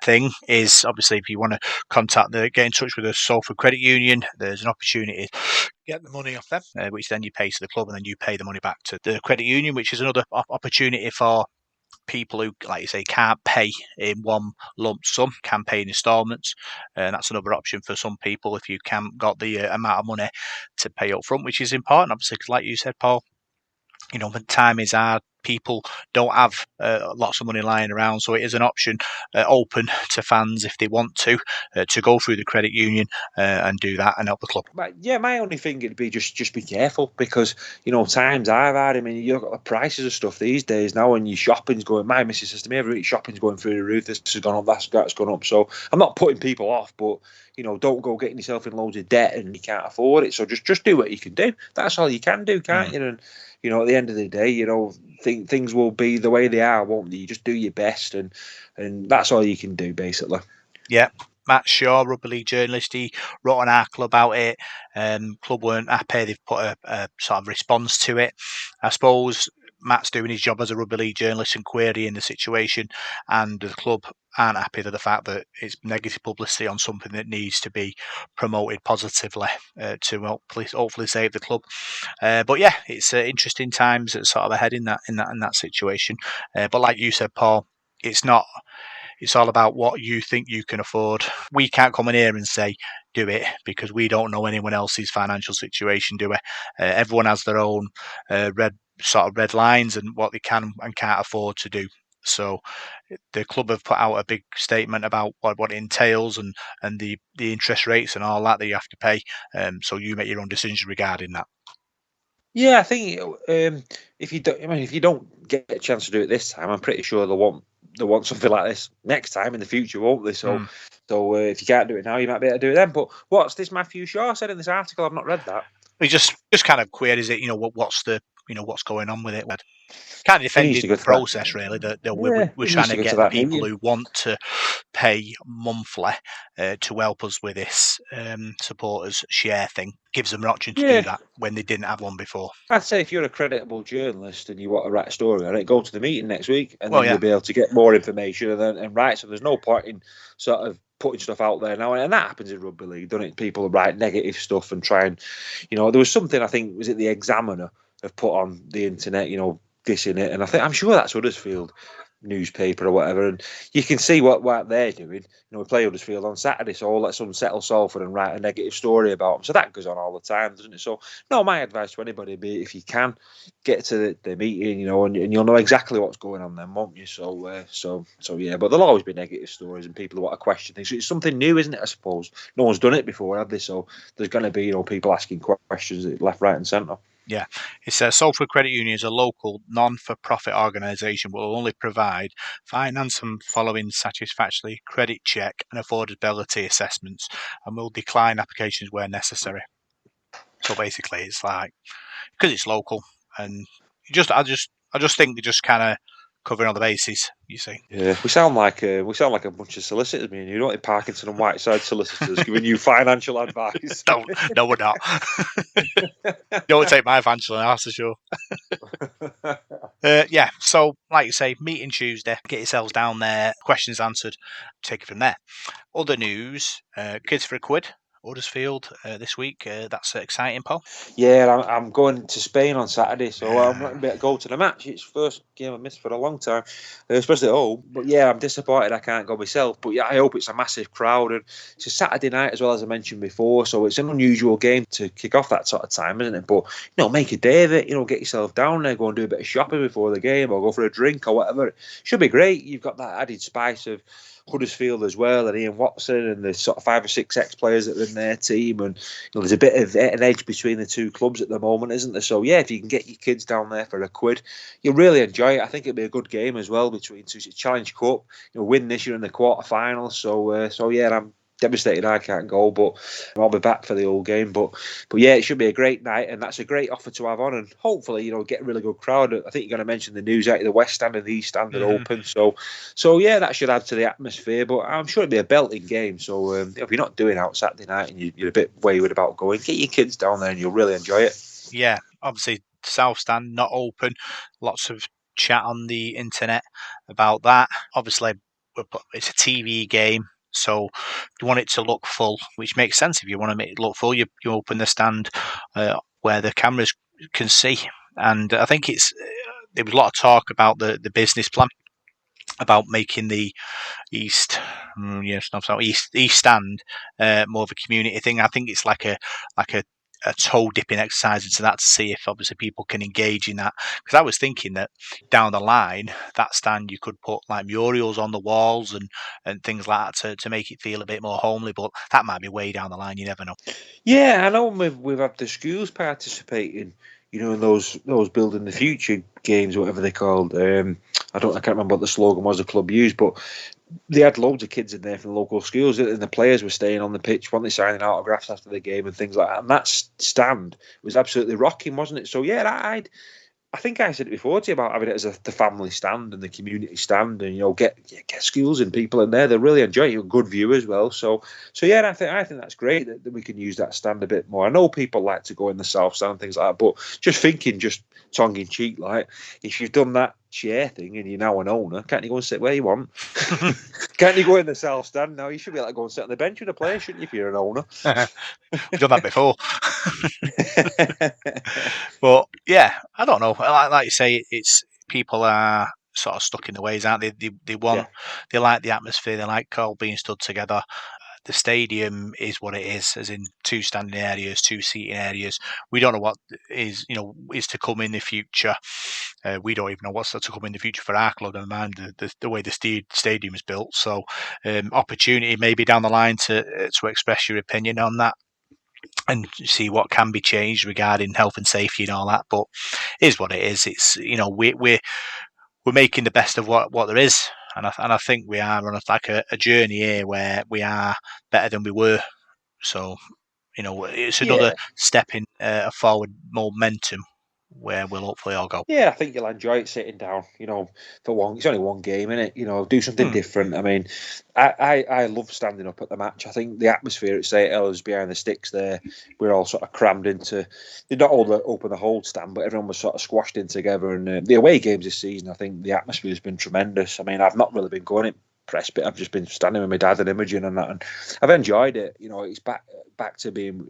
thing. Is obviously if you want to get in touch with the Salford Credit Union, there's an opportunity to get the money off them, which then you pay to the club, and then you pay the money back to the credit union, which is another opportunity for people who, like you say, can't pay in one lump sum, can pay in instalments, and that's another option for some people if you can't got the amount of money to pay up front, which is important, obviously, because like you said, Paul, when time is hard, people don't have lots of money lying around, so it is an option open to fans if they want to go through the credit union and do that and help the club. My only thing would be just be careful, because times I've had. I mean, you've got the prices of stuff these days now, and your shopping's going. My missus says to me, every week shopping's going through the roof. This has gone up, that's gone up. So I'm not putting people off, but don't go getting yourself in loads of debt and you can't afford it. So just do what you can do. That's all you can do, can't you? And at the end of the day, things will be the way they are, won't they? You just do your best, and that's all you can do, basically. Yeah. Matt Shaw, rugby league journalist, he wrote on our club about it. Club weren't happy. They've put a sort of response to it. I suppose Matt's doing his job as a rugby league journalist and querying the situation, and the club aren't happy with the fact that it's negative publicity on something that needs to be promoted positively to hopefully save the club. But yeah, it's interesting times that sort of ahead in that situation. But like you said, Paul, it's not. It's all about what you think you can afford. We can't come in here and say, do it, because we don't know anyone else's financial situation, do we? Everyone has their own red lines and what they can and can't afford to do. So the club have put out a big statement about what it entails and the interest rates and all that you have to pay. So you make your own decisions regarding that. Yeah, I think if you don't get a chance to do it this time, I'm pretty sure they'll want something like this next time in the future, won't they? So if you can't do it now, you might be able to do it then. But what's this Matthew Shaw said in this article? I've not read that. He just kind of queries it. What's going on with it. Kind of defending the process, really. That we're trying to get people who want to pay monthly to help us with this supporters share thing. Gives them an option to do that when they didn't have one before. I'd say if you're a creditable journalist and you want to write a story on it, go to the meeting next week, and then you'll be able to get more information and write. So there's no point in sort of putting stuff out there now, and that happens in rugby league, doesn't it? People write negative stuff and try and, there was something, I think, was it the Examiner have put on the internet, dissing it, and I'm sure that's Huddersfield newspaper or whatever, and you can see what they're doing. We play Huddersfield on Saturday, so let's unsettle Salford and write a negative story about them. So that goes on all the time, doesn't it? So no, my advice to anybody would be, if you can, get to the meeting, and you'll know exactly what's going on then, won't you? So yeah, but there'll always be negative stories and people who want to question things. So it's something new, isn't it? I suppose no one's done it before, have they? So there's going to be people asking questions left, right, and centre. Yeah, it says Salford Credit Union is a local non-for-profit organisation will only provide finance and following satisfactory credit check and affordability assessments, and will decline applications where necessary. So basically, it's like, because it's local, and I just think they're just kind of covering all the bases, you see. Yeah, we sound like a bunch of solicitors, me and you, don't we? Parkinson and Whiteside solicitors giving you financial advice. No, we're not. Don't take my financial advice, for sure. Yeah, so like you say, meeting Tuesday, get yourselves down there, questions answered, take it from there. Other news, Kids for a Quid. Huddersfield this week. That's exciting, Paul. Yeah, I'm going to Spain on Saturday, so I'm not going to be able to go to the match. It's the first game I've missed for a long time, especially at home. But yeah, I'm disappointed I can't go myself. But yeah, I hope it's a massive crowd. And it's a Saturday night as well, as I mentioned before, so it's an unusual game to kick off that sort of time, isn't it? But make a day of it. Get yourself down there, go and do a bit of shopping before the game, or go for a drink or whatever. It should be great. You've got that added spice of Huddersfield as well, and Ian Watson, and the sort of 5 or 6 ex-players that and their team, and there's a bit of an edge between the two clubs at the moment, isn't there? So yeah, if you can get your kids down there for £1, you'll really enjoy it. I think it'll be a good game as well between two. Challenge Cup, win this year in the quarterfinals. So yeah, I'm devastated I can't go, but I'll be back for the whole game. But yeah, it should be a great night, and that's a great offer to have on, and hopefully get a really good crowd. I think you're going to mention the news out of the West Stand and the East Stand are open, so yeah, that should add to the atmosphere. But I'm sure it'll be a belting game. So if you're not doing out Saturday night and you're a bit wayward about going, get your kids down there and you'll really enjoy it. Yeah, obviously South Stand not open. Lots of chat on the internet about that. Obviously, it's a TV game, so you want it to look full, which makes sense. If you want to make it look full, you open the stand where the cameras can see. And I think there was a lot of talk about the business plan, about making the East Stand more of a community thing. I think it's like a toe dipping exercise into that to see if obviously people can engage in that. Because I was thinking that down the line, that stand you could put like murals on the walls and things like that to make it feel a bit more homely. But that might be way down the line. You never know. Yeah, I know we've had the schools participating, in those Building the Future games, whatever they're called. I can't remember what the slogan was the club used, but they had loads of kids in there from the local schools, and the players were staying on the pitch, weren't they, signing autographs after the game and things like that. And that stand was absolutely rocking, wasn't it? So yeah, I think I said it before to you about having it as the family stand and the community stand, and get schools and people in there. They really enjoy it. Good view as well. So yeah, I think that's great that we can use that stand a bit more. I know people like to go in the South Stand and things like that, but just thinking, just tongue in cheek, like if you've done that chair thing and you're now an owner, can't you go and sit where you want? Can't you go in the South Stand now? You should be able to go and sit on the bench with a player, shouldn't you, if you're an owner? We've done that before. But yeah, I don't know. Like you say, it's people are sort of stuck in the ways, aren't they? They want, they like the atmosphere. They like all being stood together. The stadium is what it is, as in 2 standing areas, 2 seating areas. We don't know what is to come in the future. We don't even know what's to come in the future for our club, never mind the way the stadium is built. So opportunity maybe down the line to express your opinion on that and see what can be changed regarding health and safety and all that. But it is what it is. It's we're making the best of what there is. And I think we are on a journey here where we are better than we were. So, it's another step in forward momentum where we'll hopefully all go. Yeah, I think you'll enjoy it sitting down, for one. It's only one game, innit? Do something different. I mean, I love standing up at the match. I think the atmosphere at St Helens behind the sticks there, we're all sort of crammed into, they're not all open the whole stand, but everyone was sort of squashed in together. And the away games this season, I think the atmosphere has been tremendous. I mean, I've not really been going press bit. I've just been standing with my dad and Imogen and that, and I've enjoyed it. It's back to being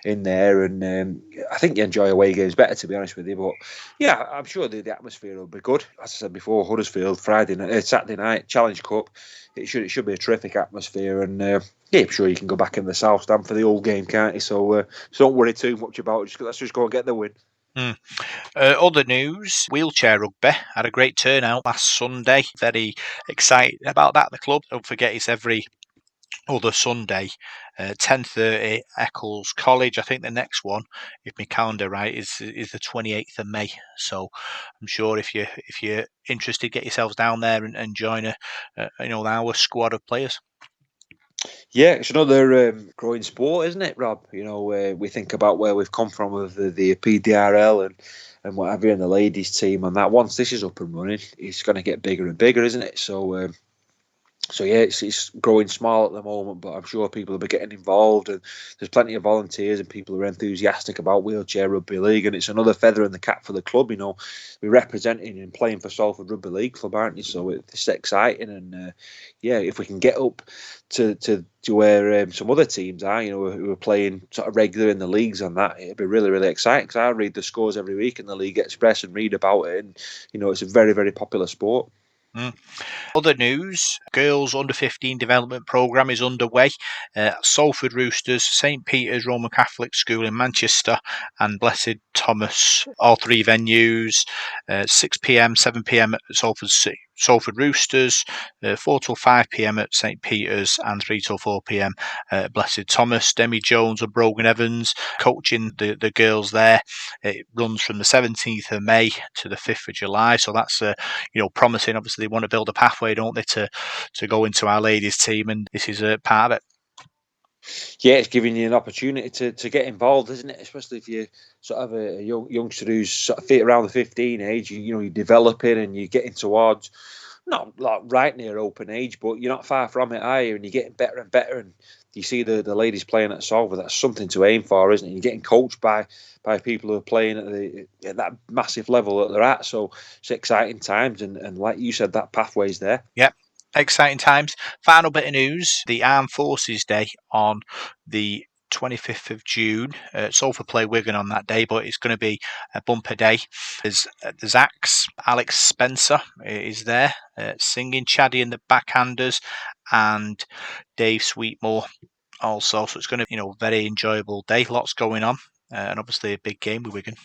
in there, and I think you enjoy away games better, to be honest with you. But yeah, I'm sure the atmosphere will be good. As I said before, Huddersfield Saturday night Challenge Cup. It should be a terrific atmosphere, and yeah, I'm sure you can go back in the South Stand for the old game, can't you? So don't worry too much about it. Let's just go and get the win. Other news, wheelchair rugby had a great turnout last Sunday. Very excited about that. The club, don't forget, it's every other Sunday, 10:30, Eccles College. I think the next one, if my calendar right, is the 28th of May. So I'm sure if you're interested, get yourselves down there and join our squad of players. Yeah, it's another growing sport, isn't it, Rob? We think about where we've come from with the PDRL and what have you, and the ladies team, and that once this is up and running, it's going to get bigger and bigger, isn't it? So yeah, it's growing small at the moment, but I'm sure people will be getting involved, and there's plenty of volunteers and people who are enthusiastic about wheelchair rugby league, and it's another feather in the cap for the club. We're representing and playing for Salford Rugby League Club, aren't you? So it's exciting, and yeah, if we can get up to where some other teams are, who are playing sort of regular in the leagues and that, it'd be really, really exciting, because I read the scores every week in the League Express and read about it, and it's a very, very popular sport. Other news, girls under 15 development programme is underway. Salford Roosters, St Peter's Roman Catholic School in Manchester and Blessed Thomas, all 3 venues, 6 p.m, 7 p.m at Salford Salford Roosters, 4 till 5 p.m. at St Peter's, and 3 till 4 p.m. at Blessed Thomas. Demi Jones and Brogan Evans coaching the girls there. It runs from the 17th of May to the 5th of July, so that's promising. Obviously, they want to build a pathway, don't they, to go into our ladies team, and this is a part of it. Yeah, it's giving you an opportunity to get involved, isn't it? Especially if you sort of a youngster who's sort of fit around the 15 age. You're developing and you're getting towards not like right near open age, but you're not far from it, are you? And you're getting better and better. And you see the ladies playing at Salford. That's something to aim for, isn't it? You're getting coached by people who are playing at that massive level that they're at. So it's exciting times, and like you said, that pathway's there. Yeah. Exciting times. Final bit of news, the Armed Forces Day on the 25th of June. Salford play Wigan on that day, but it's going to be a bumper day. There's Axe, Alex Spencer is there, singing Chaddy and the Backhanders, and Dave Sweetmore also. So it's going to be, very enjoyable day. Lots going on, and obviously a big game with Wigan.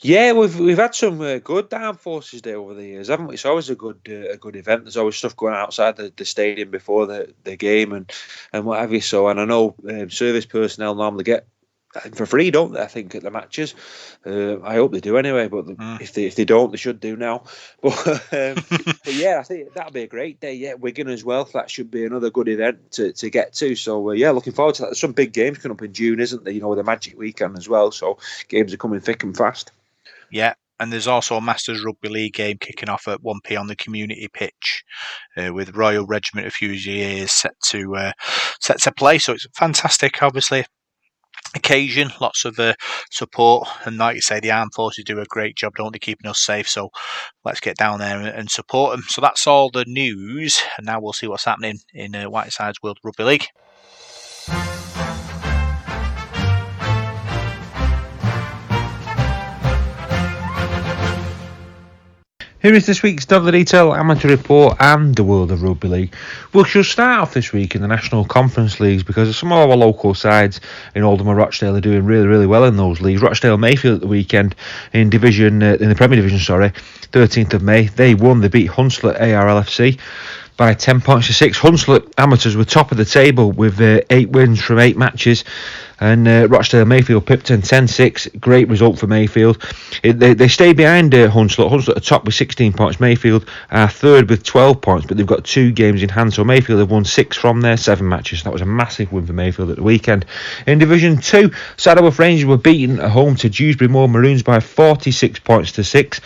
Yeah, we've had some good Armed Forces Day over the years, haven't we? It's always a good event. There's always stuff going outside the stadium before the game and what have you. So, and I know service personnel normally get for free, don't they? I think at the matches. I hope they do anyway. But if they don't, they should do now. But yeah, I think that'll be a great day. Yeah, Wigan as well. That should be another good event to get to. So yeah, looking forward to that. There's some big games coming up in June, isn't there? With the Magic Weekend as well. So games are coming thick and fast. Yeah, and there's also a Masters Rugby League game kicking off at 1 p.m. on the community pitch with Royal Regiment of Fusiliers set to play. So it's a fantastic, obviously, occasion. Lots of support, and like you say, the Armed Forces do a great job, don't they, keeping us safe. So let's get down there and support them. So that's all the news, and now we'll see what's happening in Whiteside's World Rugby League. Here is this week's Double the Detail Amateur Report and the World of Rugby League. We shall start off this week in the National Conference Leagues because some of our local sides in Oldham and Rochdale are doing really, really well in those leagues. Rochdale Mayfield at the weekend in the Premier Division, 13th of May. They won. They beat Hunslet ARLFC by 10 points to 6. Hunslet Amateurs were top of the table with 8 wins from 8 matches. And Rochdale Mayfield Pipton 10-6. Great result for Mayfield. They stay behind Hunslet. Hunslet are top with 16 points. Mayfield are third with 12 points, but they've got 2 games in hand. So Mayfield have won 6 from their 7 matches. That was a massive win for Mayfield at the weekend. In Division 2, Saddleworth Rangers were beaten at home to Dewsbury Moor Maroons by 46 points to 6.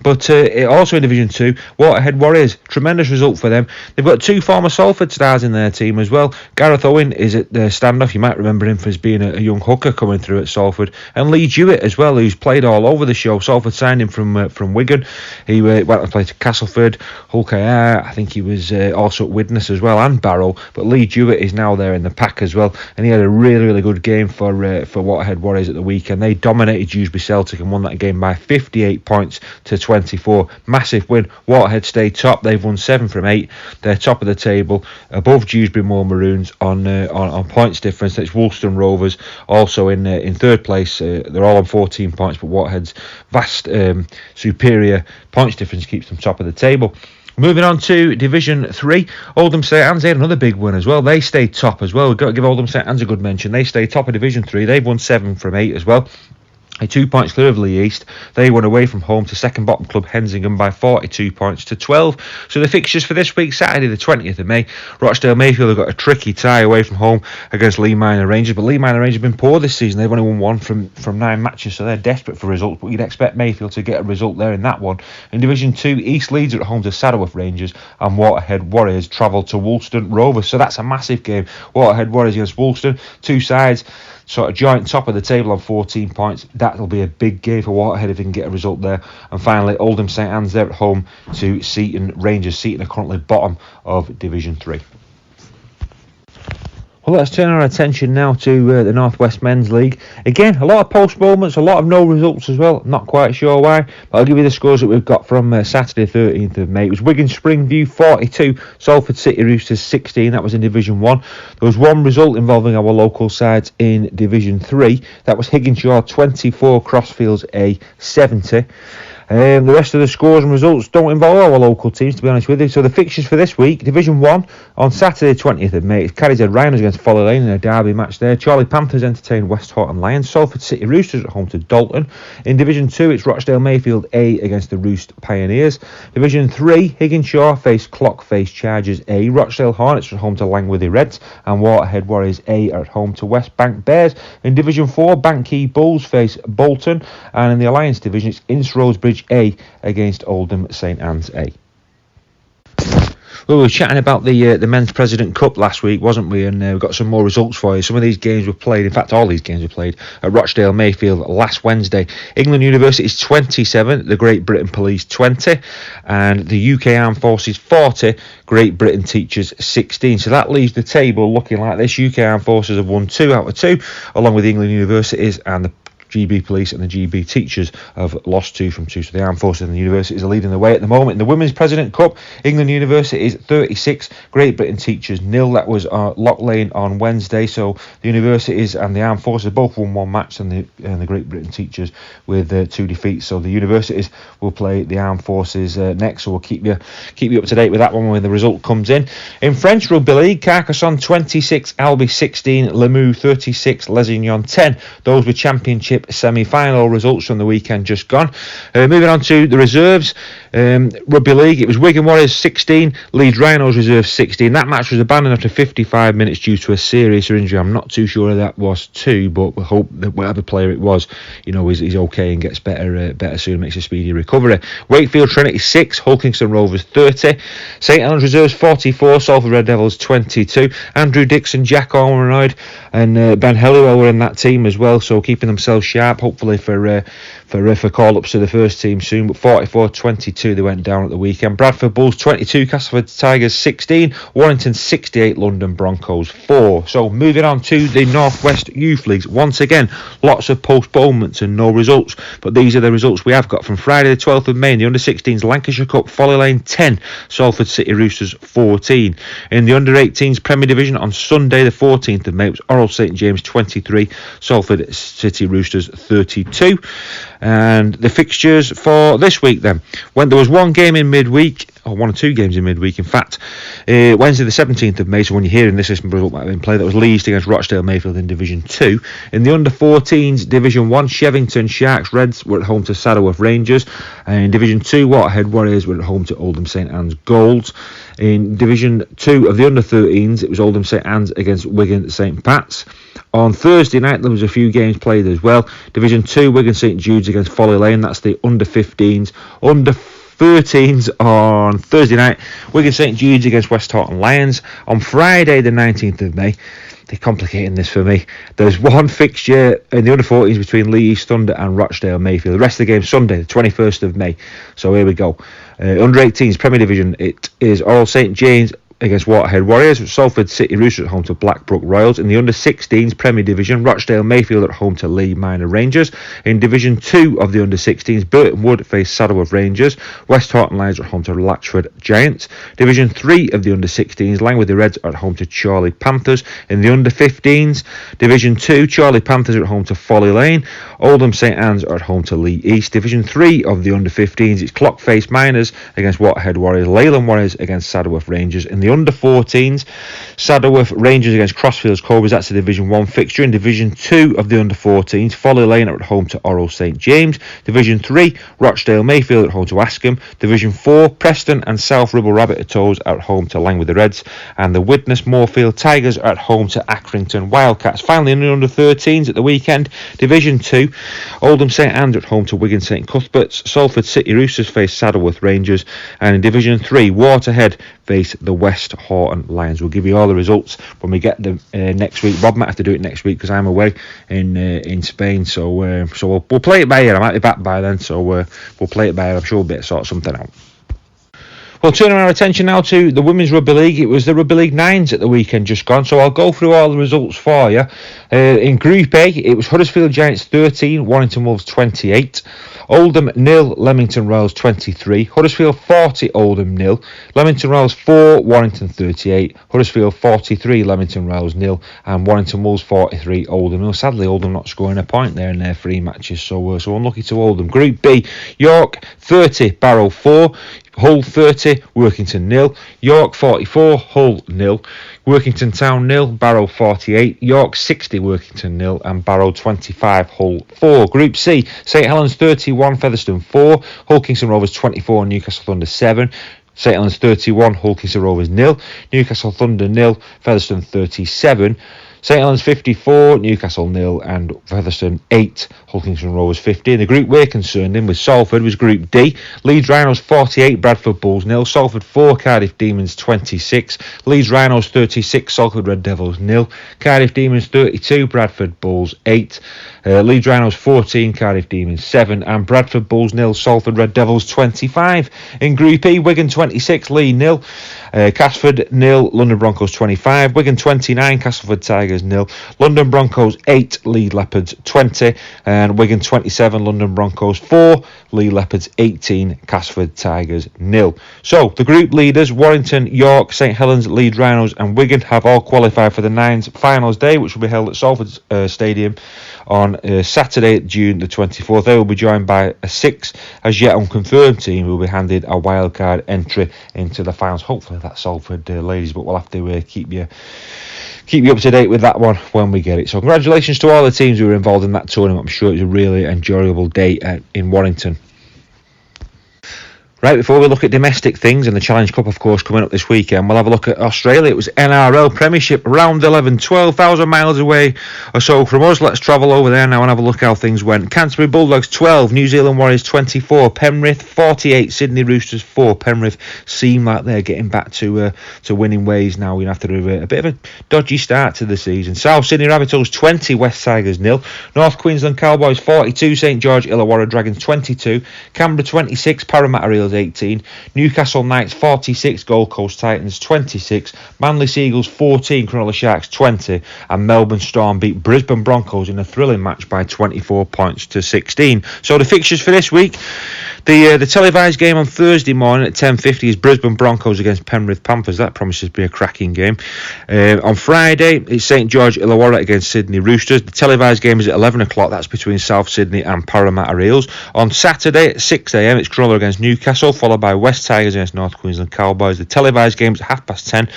But also in Division 2, Waterhead Warriors, tremendous result for them. They've got 2 former Salford stars in their team as well. Gareth Owen is at the standoff. You might remember him for being a young hooker coming through at Salford. And Lee Jewett as well, who's played all over the show. Salford signed him from Wigan. He went to play to Castleford, Hull KR. I think he was also at Widnes as well, and Barrow. But Lee Jewett is now there in the pack as well. And he had a really, really good game for Waterhead Warriors at the weekend. They dominated Dewsbury Celtic and won that game by 58 points to 24. Massive win. Waterhead stay top. They've won 7 from 8. They're top of the table, above Dewsbury Moor Maroons on points difference. It's Woolston Rovers also in third place. They're all on 14 points, but Waterhead's vast superior points difference keeps them top of the table. Moving on to Division 3, Oldham St Anne's had another big win as well. They stayed top as well. We've got to give Oldham St Anne's a good mention. They stayed top of Division 3. They've won 7 from 8 as well. 2 points clear of Lee East. They won away from home to second bottom club Hensingham by 42 points to 12. So the fixtures for this week, Saturday the 20th of May, Rochdale Mayfield have got a tricky tie away from home against Lee Minor Rangers, but Lee Minor Rangers have been poor this season. They've only won 1 from 9 matches, so they're desperate for results, but you'd expect Mayfield to get a result there in that one. In Division 2, East Leeds are at home to Saddleworth Rangers, and Waterhead Warriors travel to Woolston Rovers, so that's a massive game. Waterhead Warriors against Woolston, 2 sides sort of joint top of the table on 14 points. That'll be a big game for Waterhead if they can get a result there. And finally, Oldham St Anne's there at home to Seaton Rangers. Seaton are currently bottom of Division 3. Well, let's turn our attention now to the North West Men's League. Again, a lot of postponements, a lot of no results as well. Not quite sure why, but I'll give you the scores that we've got from Saturday 13th of May. It was Wigan Springview 42, Salford City Roosters 16. That was in Division 1. There was one result involving our local sides in Division 3. That was Higginshaw 24, Crossfields A 70. The rest of the scores and results don't involve our local teams, to be honest with you. So the fixtures for this week: Division 1 on Saturday 20th of May, it's Carrickhead Rhinos against Folly Lane in a derby match there. Charlie Panthers entertain West Horton Lions. Salford City Roosters at home to Dalton. In Division 2, it's Rochdale Mayfield A against the Roost Pioneers. Division 3, Higginshaw face Clock face Chargers A. Rochdale Hornets at home to Langworthy Reds, and Waterhead Warriors A are at home to West Bank Bears. In Division 4, Banky Bulls face Bolton, and in the Alliance Division, it's Ince Rosebridge A against Oldham St Anne's A. Well, we were chatting about the Men's President Cup last week, wasn't we? And we got some more results for you. Some of these games were played, in fact all these games were played at Rochdale Mayfield last Wednesday. England University's 27, the Great Britain Police 20, and the UK Armed Forces 40, Great Britain Teachers 16. So that leaves the table looking like this. UK Armed Forces have won 2 out of 2, along with the England Universities, and the GB Police and the GB Teachers have lost 2 from 2. So the Armed Forces and the Universities are leading the way at the moment. In the Women's President Cup, England University is 36, Great Britain Teachers 0. That was Lock Lane on Wednesday. So the Universities and the Armed Forces both won 1 match, and the Great Britain Teachers with 2 defeats. So the Universities will play the Armed Forces next. So we'll keep you up to date with that one when the result comes in. In French Rugby League, Carcassonne 26, Albi 16, Limoux 36, Lesignan 10. Those were Championship semi-final results from the weekend just gone. Moving on to the reserves, Rugby League, it was Wigan Warriors 16, Leeds Rhinos reserves 16. That match was abandoned after 55 minutes due to a serious injury. I'm not too sure who that was to, but we hope that whatever player it was, is okay and gets better soon, makes a speedy recovery. Wakefield Trinity 6, Hulkingston Rovers 30, St Helens reserves 44, Salford Red Devils 22. Andrew Dixon, Jack Ormanoid and Ben Helliwell were in that team as well, so keeping themselves sharp, hopefully for call-ups to the first team soon. But 44-22 they went down at the weekend. Bradford Bulls 22, Castleford Tigers 16, Warrington 68, London Broncos 4. So moving on to the North West Youth Leagues, once again lots of postponements and no results, but these are the results we have got from Friday the 12th of May. In the under-16s Lancashire Cup, Folly Lane 10, Salford City Roosters 14. In the under-18s Premier Division on Sunday the 14th of May, it was Oral St James 23, Salford City Roosters 32. And the fixtures for this week then, when there was one game in midweek, or 1 or 2 games in midweek in fact, Wednesday the 17th of May, so when you're hearing this result might have been played, that was Leeds against Rochdale Mayfield in Division 2. In the under 14s Division 1, Shevington Sharks Reds were at home to Saddleworth Rangers, and in Division 2 Waterhead Warriors were at home to Oldham St Anne's Golds. In Division 2 of the under 13s, it was Oldham St Anne's against Wigan St Pat's. On Thursday night there was a few games played as well. Division 2, Wigan St Jude's against Folly Lane, that's the under 15s. Under 13s on Thursday night, Wigan St Jude's against West Horton Lions. On Friday the 19th of May, they're complicating this for me, there's one fixture in the under 14s between Lee East Thunder and Rochdale Mayfield. The rest of the game Sunday the 21st of May. So here we go. Under 18s Premier Division, it is Oral St James against Waterhead Warriors, Salford City Roosters at home to Blackbrook Royals. In the under-16s Premier Division, Rochdale Mayfield at home to Lee Minor Rangers. In Division 2 of the under-16s, Burton Wood face Saddleworth Rangers, West Horton Lions are at home to Latchford Giants. Division 3 of the under-16s, Langworthy Reds are at home to Charlie Panthers. In the under-15s, Division 2, Charlie Panthers are at home to Folly Lane, Oldham St Anne's are at home to Lee East. Division 3 of the under-15s, it's Clockface Miners against Waterhead Warriors, Leyland Warriors against Saddleworth Rangers. In the under-14s, Saddleworth Rangers against Crossfields Cobras, that's a Division 1 fixture. In Division 2 of the under-14s, Folly Lane are at home to Oral St James. Division 3, Rochdale Mayfield at home to Askham. Division 4, Preston and South Ribble Rabbitohs are at home to Langworthy Reds, and the Widnes Moorfield Tigers are at home to Accrington Wildcats. Finally, in the under-13s at the weekend, Division 2, Oldham St Anne's at home to Wigan St Cuthberts, Salford City Roosters face Saddleworth Rangers, and in Division 3, Waterhead face the West Horton Lions. We'll give you all the results when we get them next week. Rob might have to do it next week because I'm away in Spain, so we'll play it by ear. I might be back by then, so we'll play it by ear. I'm sure we'll be able to sort something out. Well, turning our attention now to the Women's Rugby League. It was the Rugby League Nines at the weekend just gone, so I'll go through all the results for you. In Group A, it was Huddersfield Giants 13, Warrington Wolves 28, Oldham 0, Leamington Royals 23, Huddersfield 40, Oldham 0, Leamington Royals 4, Warrington 38, Huddersfield 43, Leamington Royals 0, and Warrington Wolves 43, Oldham 0. Sadly, Oldham not scoring a point there in their 3 matches, so unlucky to Oldham. Group B, York 30, Barrow 4, Hull 30, Workington 0, York 44, Hull 0, Workington Town 0, Barrow 48, York 60, Workington 0, and Barrow 25, Hull 4. Group C, St Helens 31, Featherstone 4, Hull Kingston Rovers 24, Newcastle Thunder 7, St Helens 31, Hull Kingston Rovers 0, Newcastle Thunder 0, Featherstone 37, St Helens 54, Newcastle 0, and Featherstone 8, Hull Kingston Rovers 50. In the group we're concerned in with Salford was Group D. Leeds Rhinos 48, Bradford Bulls 0, Salford 4, Cardiff Demons 26, Leeds Rhinos 36, Salford Red Devils 0, Cardiff Demons 32, Bradford Bulls 8, Leeds Rhinos 14, Cardiff Demons 7, and Bradford Bulls 0, Salford Red Devils 25. In Group E, Wigan 26, Lee 0, Casford 0, London Broncos 25, Wigan 29, Castleford Tigers 0, London Broncos 8, Leeds Leopards 20, and Wigan 27, London Broncos 4, Leeds Leopards 18, Castleford Tigers 0. So the group leaders Warrington, York, St Helens, Leeds Rhinos and Wigan have all qualified for the Nines finals day, which will be held at Salford Stadium on Saturday, June the 24th. They will be joined by a 6 as yet unconfirmed team who will be handed a wildcard entry into the finals. Hopefully that's Salford ladies, but we'll have to keep you up to date with that one when we get it. So congratulations to all the teams who were involved in that tournament. I'm sure it was a really enjoyable day in Warrington. Right, before we look at domestic things and the Challenge Cup, of course, coming up this weekend, we'll have a look at Australia. It was NRL Premiership Round 11, 12,000 miles away or so from us. Let's travel over there now and have a look how things went. Canterbury Bulldogs 12, New Zealand Warriors 24, Penrith 48, Sydney Roosters 4. Penrith seem like they're getting back to winning ways now. We'll have to do a bit of a dodgy start to the season. South Sydney Rabbitohs 20, West Tigers 0, North Queensland Cowboys 42, St George Illawarra Dragons 22, Canberra 26, Parramatta Eels 18, Newcastle Knights 46, Gold Coast Titans 26, Manly Seagulls 14, Cronulla Sharks 20, and Melbourne Storm beat Brisbane Broncos in a thrilling match by 24 points to 16. So the fixtures for this week, the televised game on Thursday morning at 10:50 is Brisbane Broncos against Penrith Panthers. That promises to be a cracking game. On Friday, it's St George Illawarra against Sydney Roosters. The televised game is at 11 o'clock. That's between South Sydney and Parramatta Eels. On Saturday at 6 a.m, it's Cronulla against Newcastle, followed by West Tigers against North Queensland Cowboys. The televised game is at 10:30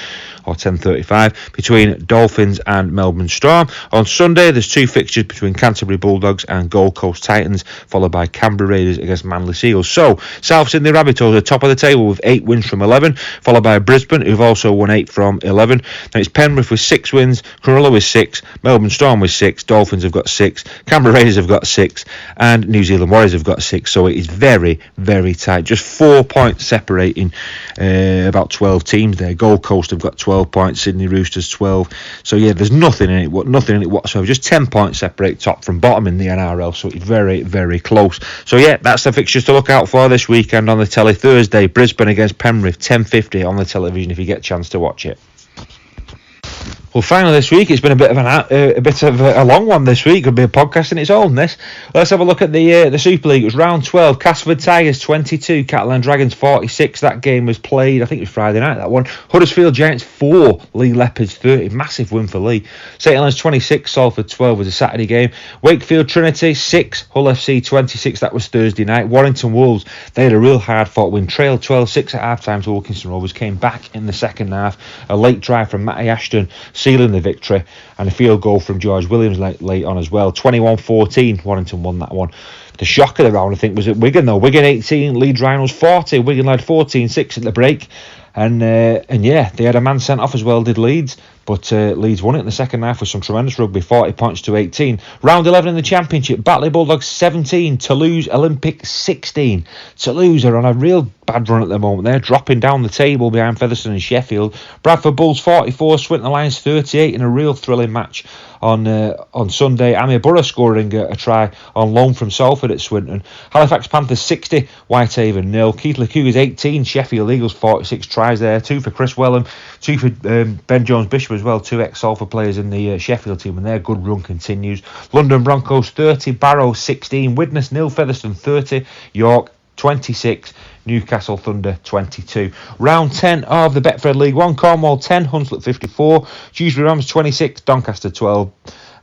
or 10:35 between Dolphins and Melbourne Storm. On Sunday, there's 2 fixtures between Canterbury Bulldogs and Gold Coast Titans, followed by Canberra Raiders against Manly Seagulls. So, South Sydney Rabbitohs are top of the table with 8 wins from 11, followed by Brisbane, who've also won 8 from 11. Then it's Penrith with 6 wins, Cronulla with 6, Melbourne Storm with 6, Dolphins have got 6, Canberra Raiders have got 6, and New Zealand Warriors have got 6. So it is very, very tight. Just 4 points separating about 12 teams there. Gold Coast have got 12 points, Sydney Roosters 12. So yeah, there's nothing in it whatsoever. Just 10 points separate top from bottom in the NRL. So it's very, very close. So yeah, that's the fixtures to look out for this weekend on the telly. Thursday, Brisbane against Penrith, 10:50 on the television if you get a chance to watch it. Well, finally this week, it's been a bit of a long one this week. Could be a podcast in its own, this. Let's have a look at the Super League. It was round 12. Castleford Tigers 22, Catalan Dragons 46. That game was played, I think it was Friday night, that one. Huddersfield Giants 4, Leeds Leopards 30. Massive win for Lee. St Helens 26, Salford 12 was a Saturday game. Wakefield Trinity 6, Hull FC 26. That was Thursday night. Warrington Wolves, they had a real hard-fought win. Trailed 12-6 at half-time to Wilkinson Rovers. Came back in the second half. A late drive from Matty Ashton sealing the victory, and a field goal from George Williams late on as well. 21-14, Warrington won that one. The shock of the round, I think, was at Wigan though. Wigan 18, Leeds Rhinos 40. Wigan led 14-6 at the break, and yeah, they had a man sent off as well, did Leeds. But Leeds won it in the second half with some tremendous rugby, 40 points to 18. Round 11 in the Championship, Batley Bulldogs 17, Toulouse Olympic 16. Toulouse are on a real bad run at the moment. They're dropping down the table behind Featherstone and Sheffield. Bradford Bulls 44, Swinton Lions 38 in a real thrilling match on Sunday. Amir Burrow scoring a try on loan from Salford at Swinton. Halifax Panthers 60, Whitehaven 0. Keith Cougars 18, Sheffield Eagles 46 tries there. 2 for Chris Wellham, 2 for Ben Jones-Bishop as well. 2 ex-Salford players in the Sheffield team, and their good run continues. London Broncos 30, Barrow 16, Widnes 0, Featherstone 30, York 26, Newcastle Thunder 22. Round 10 of the Betfred League 1, Cornwall 10, Hunslet 54, Dewsbury Rams 26, Doncaster 12,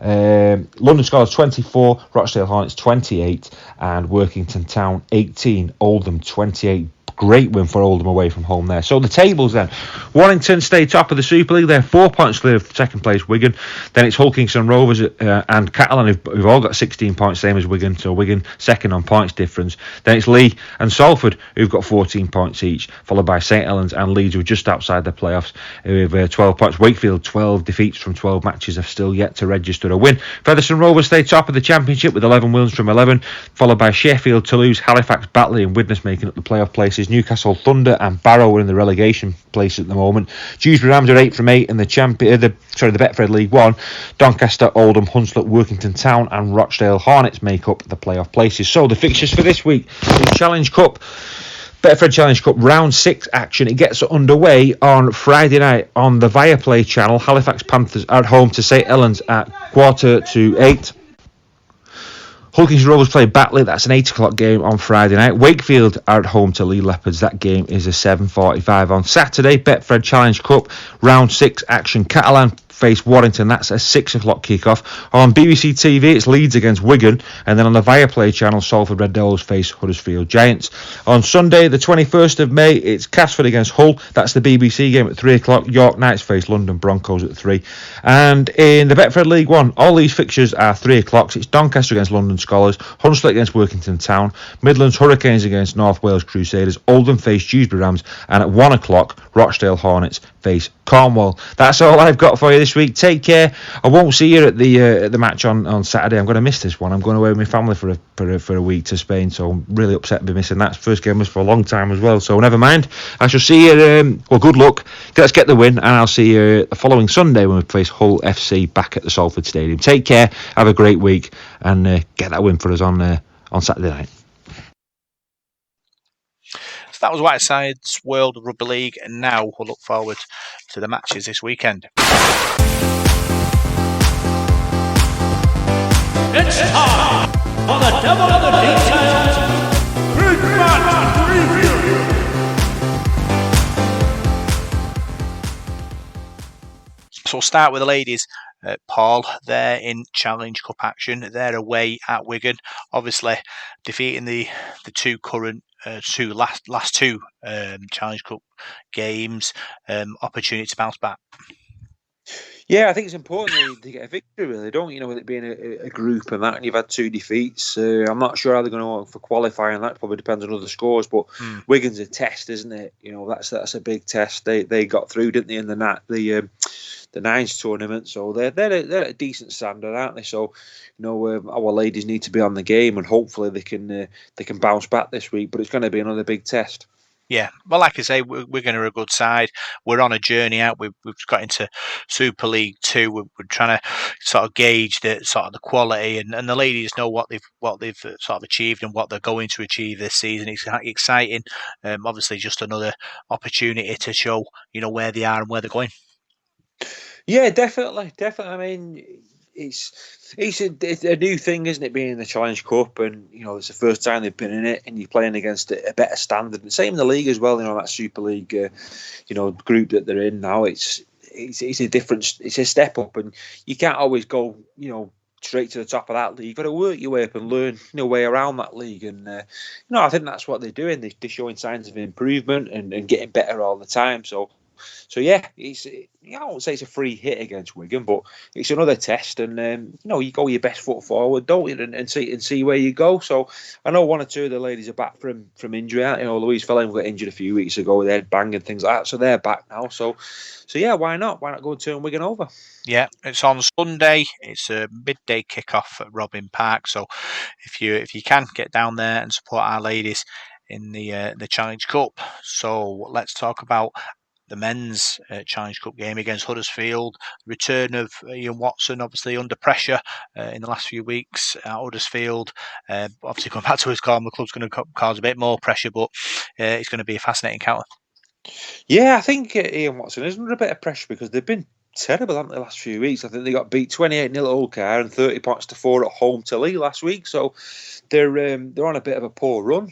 London Scarlets 24, Rochdale Hornets 28, and Workington Town 18, Oldham 28. Great win for Oldham away from home there. So the tables then. Warrington stay top of the Super League. They're 4 points clear of second place Wigan. Then it's Hull Kingston Rovers and Catalan who've all got 16 points, same as Wigan. So Wigan second on points difference. Then it's Leigh and Salford who've got 14 points each, followed by St Helens and Leeds who are just outside the playoffs with 12 points. Wakefield 12 defeats from 12 matches have still yet to register a win. Featherstone Rovers stay top of the Championship with 11 wins from 11, followed by Sheffield, Toulouse, Halifax, Batley and Widnes making up the playoff places. Newcastle Thunder and Barrow are in the relegation place at the moment. Dewsbury Rams are 8 from 8 in the Betfred League 1. Doncaster, Oldham, Hunslet, Workington Town and Rochdale Hornets make up the playoff places. So the fixtures for this week, the Challenge Cup, Betfred Challenge Cup round 6 action. It gets underway on Friday night on the Viaplay channel. Halifax Panthers are at home to St Helens at 7:45. Hull Kingston Rovers play Batley. That's an 8 o'clock game on Friday night. Wakefield are at home to Leigh Leopards. That game is a 7:45 on Saturday. Betfred Challenge Cup round 6 action. Catalan face Warrington. That's a 6 o'clock kickoff. On BBC TV, it's Leeds against Wigan. And then on the Viaplay channel, Salford Red Devils face Huddersfield Giants. On Sunday, the 21st of May, it's Casford against Hull. That's the BBC game at 3 o'clock. York Knights face London Broncos at 3. And in the Betfred League 1, all these fixtures are 3 o'clocks. It's Doncaster against London Scholars, Hunslet against Workington Town, Midlands Hurricanes against North Wales Crusaders, Oldham face Dewsbury Rams, and at 1 o'clock, Rochdale Hornets face Cornwall. That's all I've got for you this week. Take care. I won't see you at the match on Saturday. I'm going to miss this one. I'm going away with my family for a week to Spain, so I'm really upset to be missing that. First game was for a long time as well, so never mind. I shall see you. Well, good luck. Let's get the win, and I'll see you the following Sunday when we face Hull FC back at the Salford Stadium. Take care. Have a great week, and get that win for us on Saturday night. So that was Whiteside's World Rugby League, and now we'll look forward to the matches this weekend. It's time for the Devil of the Details Big Match Review. So we'll start with the ladies. Paul, they're in Challenge Cup action. They're away at Wigan, obviously defeating the two current last two Challenge Cup games. Opportunity to bounce back. Yeah, I think it's important to get a victory, really, don't you? With it being a group and that, and you've had 2 defeats. I'm not sure how they're going to work for qualifying. That probably depends on other scores. But Wigan's a test, isn't it? That's a big test. They got through, didn't they, in the Nines tournament? So they're at a decent standard, aren't they? So our ladies need to be on the game, and hopefully they can bounce back this week. But it's going to be another big test. Yeah, well, like I say, we're going to a good side. We're on a journey out. We've got into Super League 2. We're trying to sort of gauge the quality, and the ladies know what they've sort of achieved and what they're going to achieve this season. It's exciting. Obviously, just another opportunity to show where they are and where they're going. Yeah, definitely. I mean, it's a new thing, isn't it, being in the Challenge Cup, and it's the first time they've been in it, and you're playing against a better standard. And same in the league as well. That Super League, group that they're in now. It's a different. It's a step up, and you can't always go, straight to the top of that league. You've got to work your way up and learn your way around that league. And I think that's what they're doing. They're showing signs of improvement and getting better all the time. So yeah, I won't say it's a free hit against Wigan, but it's another test, and you go your best foot forward, don't you, and see where you go. So I know 1 or 2 of the ladies are back from injury. Louise Felling got injured a few weeks ago with head bang and things like that, so they're back now. So yeah, why not go and turn Wigan over? Yeah, it's on Sunday. It's a midday kickoff at Robin Park. So if you can get down there and support our ladies in the Challenge Cup. So let's talk about the men's Challenge Cup game against Huddersfield. Return of Ian Watson, obviously under pressure in the last few weeks at Huddersfield. Obviously, coming back to his calm, the club's going to cause a bit more pressure, but it's going to be a fascinating encounter. Yeah, I think Ian Watson is under a bit of pressure because they've been terrible, haven't they, the last few weeks? I think they got beat 28-0 at Hull Car and 30 points to 4 at home to Lee last week. So they're on a bit of a poor run,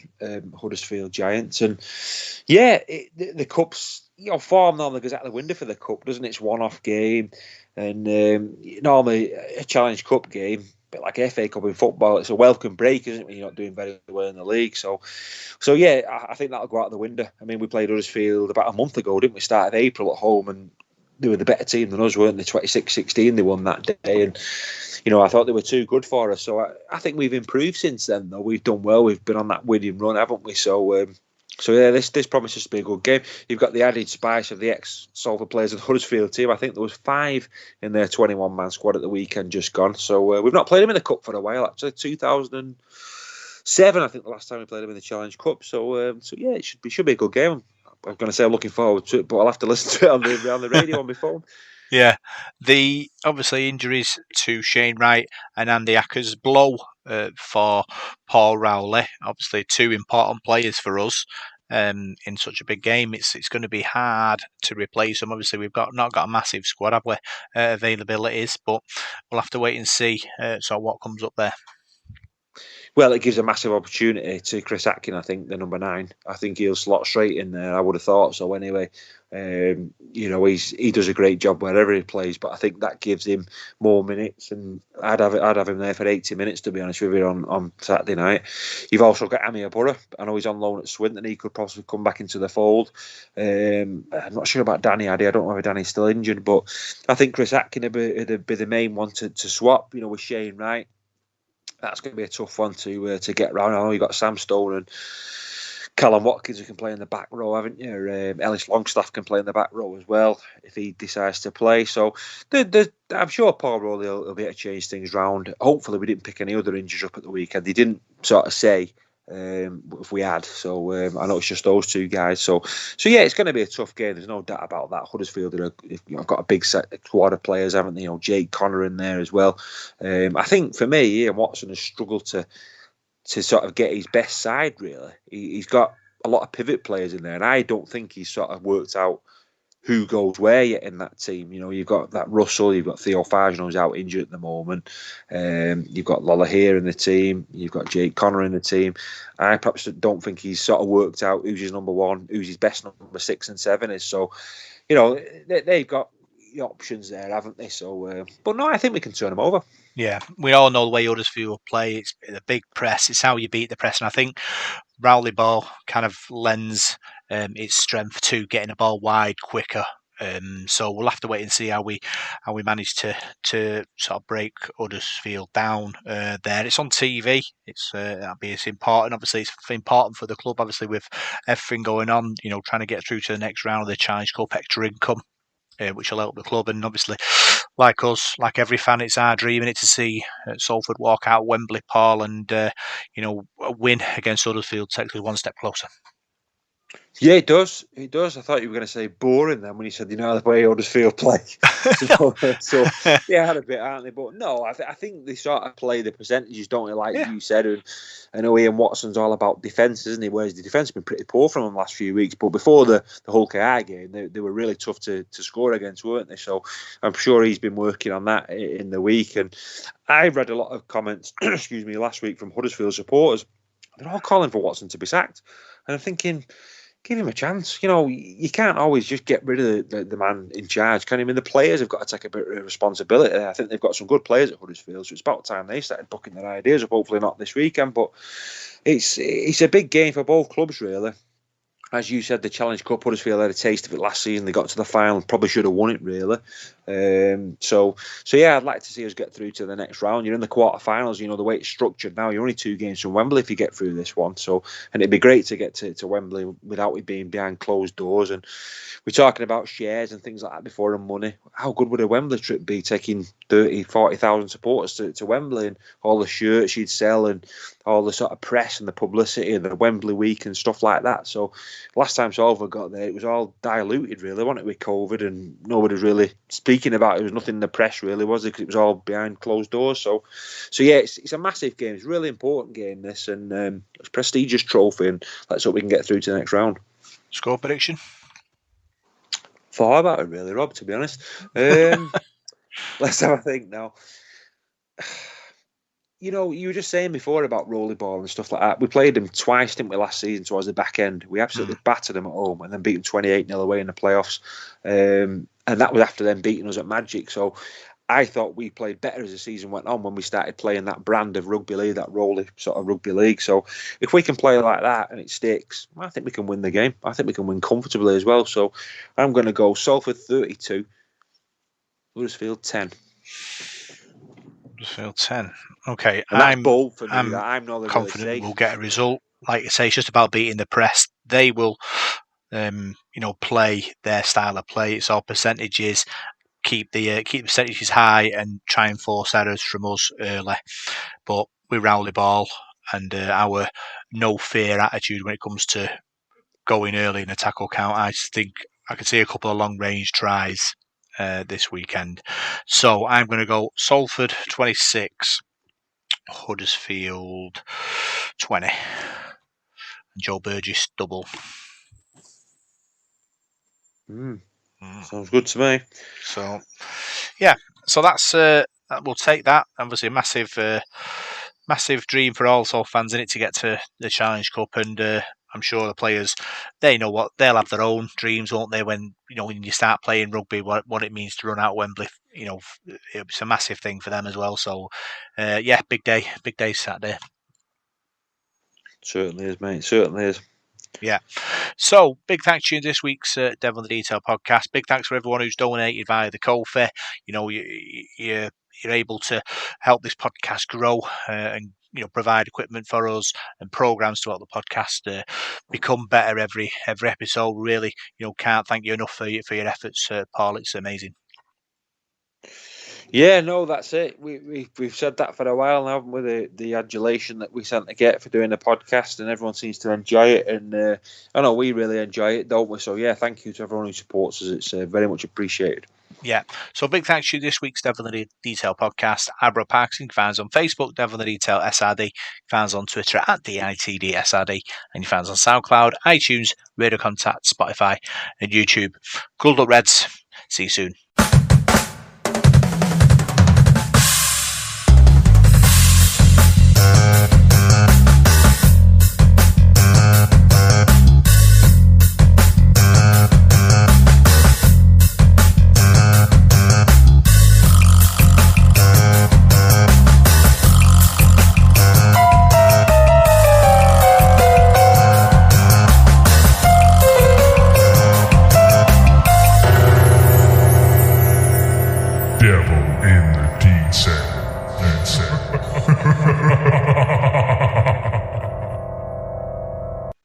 Huddersfield Giants. And yeah, the Cup's, form normally goes out the window for the Cup, doesn't it? It's one-off game. And normally a Challenge Cup game, a bit like FA Cup in football, it's a welcome break, isn't it, when you're not doing very well in the league? So yeah, I think that'll go out the window. I mean, we played Huddersfield about a month ago, didn't we? Start of April at home, and they were the better team than us, weren't they? 26-16 they won that day, and I thought they were too good for us. So I think we've improved since then, though. We've done well. We've been on that winning run, haven't we? So yeah, this promises to be a good game. You've got the added spice of the ex-Salford players of the Huddersfield team. I think there was 5 in their 21-man squad at the weekend just gone. So we've not played them in the Cup for a while, actually. 2007, I think, the last time we played them in the Challenge Cup. So yeah, it should be a good game. I'm going to say I'm looking forward to it, but I'll have to listen to it on the radio on my phone. Yeah, the obviously injuries to Shane Wright and Andy Ackers blow for Paul Rowley. Obviously, 2 important players for us in such a big game. It's going to be hard to replace them. Obviously, we've not got a massive squad, have we? Availabilities, but we'll have to wait and see. So what comes up there. Well, it gives a massive opportunity to Chris Atkin, I think, the number 9. I think he'll slot straight in there. I would have thought so anyway. He does a great job wherever he plays, but I think that gives him more minutes, and I'd have him there for 80 minutes, to be honest with you, on Saturday night. You've also got Amir Burra. I know he's on loan at Swinton. He could possibly come back into the fold. I'm not sure about Danny Addy. I don't know if Danny's still injured, but I think Chris Atkin would be the main one to swap, with Shane Wright. That's going to be a tough one to get round. I know you've got Sam Stone and Callum Watkins who can play in the back row, haven't you? Ellis Longstaff can play in the back row as well if he decides to play. So I'm sure Paul Rowley will be able to change things round. Hopefully we didn't pick any other injuries up at the weekend. He didn't sort of say if we had. So I know it's just those 2 guys. So yeah, it's going to be a tough game. There's no doubt about that. Huddersfield have got a big squad of players, haven't they? Jake Connor in there as well. I think for me, Ian Watson has struggled to sort of get his best side, really. He's got a lot of pivot players in there, and I don't think he's sort of worked out who goes where yet in that team. You've got that Russell, you've got Theo Fajon, who's out injured at the moment. You've got Lola here in the team. You've got Jake Connor in the team. I perhaps don't think he's sort of worked out who's his number 1, who's his best number 6 and 7 is. So, they've got options there, haven't they? So, but no, I think we can turn them over. Yeah, we all know the way Huddersfield play. It's a big press. It's how you beat the press, and I think Rowley ball kind of lends its strength to getting a ball wide quicker. So we'll have to wait and see how we manage to sort of break Huddersfield down there. It's on TV. It's important. Obviously, it's important for the club. Obviously, with everything going on, trying to get through to the next round of the Challenge Cup, extra income, which will help the club. And obviously, like us, like every fan, it's our dream, isn't it, to see Salford walk out Wembley, Paul, and a win against Huddersfield takes us one step closer. Yeah, it does. It does. I thought you were going to say boring then when you said, the way Huddersfield play. so yeah, had a bit, aren't they? But no, I think they sort of play the percentages, don't they? Like you said. And I know Ian Watson's all about defence, isn't he? Whereas the defence has been pretty poor from them last few weeks. But before the Hull KR game, they were really tough to score against, weren't they? So I'm sure he's been working on that in the week. And I read a lot of comments, last week from Huddersfield supporters. They're all calling for Watson to be sacked. And I'm thinking, give him a chance. You can't always just get rid of the man in charge, can you? I mean, the players have got to take a bit of responsibility. I think they've got some good players at Huddersfield, so it's about time they started booking their ideas up. Hopefully not this weekend, but it's a big game for both clubs, really. As you said, the Challenge Cup, Huddersfield had a taste of it last season. They got to the final, probably should have won it, really. So yeah, I'd like to see us get through to the next round. You're in the quarterfinals. The way it's structured now, you're only 2 games from Wembley if you get through this one. So, and it'd be great to get to Wembley without it being behind closed doors. And we're talking about shares and things like that before, and money. How good would a Wembley trip be, taking 30,000-40,000 supporters to Wembley, and all the shirts you'd sell and all the sort of press and the publicity and the Wembley week and stuff like that. So last time Salford got there, it was all diluted really, wasn't it, with COVID, and nobody was really speaking about it. There was nothing in the press really, was it, because it was all behind closed doors. So yeah, it's a massive game. It's a really important game, this, and it's a prestigious trophy, and let's hope we can get through to the next round. Score prediction? Thought about it really, Rob, to be honest. Let's have a think now. You were just saying before about rollerball and stuff like that. We played them twice, didn't we, last season towards the back end. We absolutely battered them at home and then beat them 28-0 away in the playoffs. And that was after them beating us at Magic. So I thought we played better as the season went on when we started playing that brand of rugby league, that rolly sort of rugby league. So if we can play like that and it sticks, I think we can win the game. I think we can win comfortably as well. So I'm going to go Salford 32, Huddersfield 10. Huddersfield 10. Okay, I'm bold for me. I'm not confident really we'll get a result. Like you say, it's just about beating the press. They will, play their style of play. It's all percentages. Keep the percentages high and try and force errors from us early. But we rally ball, and our no fear attitude when it comes to going early in a tackle count, I think I could see a couple of long range tries this weekend. So I'm going to go Salford 26, Huddersfield 20, and Joe Burgess double. Sounds good to me. So that's we'll take that. Obviously, a massive dream for all Salford fans in it to get to the Challenge Cup, and I'm sure the players, they know what they'll have their own dreams, won't they? When you start playing rugby, what it means to run out Wembley, it's a massive thing for them as well. So big day Saturday. Certainly is, mate. Certainly is. Yeah. So, big thanks to you in this week's Devil in the Detail podcast. Big thanks for everyone who's donated via the Ko-fi. You're able to help this podcast grow and provide equipment for us and programs to help the podcast become better every episode. Really, can't thank you enough for your efforts, Paul. It's amazing. Yeah, no, that's it. We've said that for a while now, haven't we? The adulation that we tend to get for doing the podcast, and everyone seems to enjoy it. And I know we really enjoy it, don't we? So yeah, thank you to everyone who supports us. It's very much appreciated. Yeah. So big thanks to this week's Devil in the Detail podcast. Abra Parkinson, fans on Facebook, Devil in the Detail SRD, fans on Twitter at DITD SRD, and your fans on SoundCloud, iTunes, Radio Contact, Spotify, and YouTube. Good luck, Reds. See you soon. Devil in the Detail. That's it.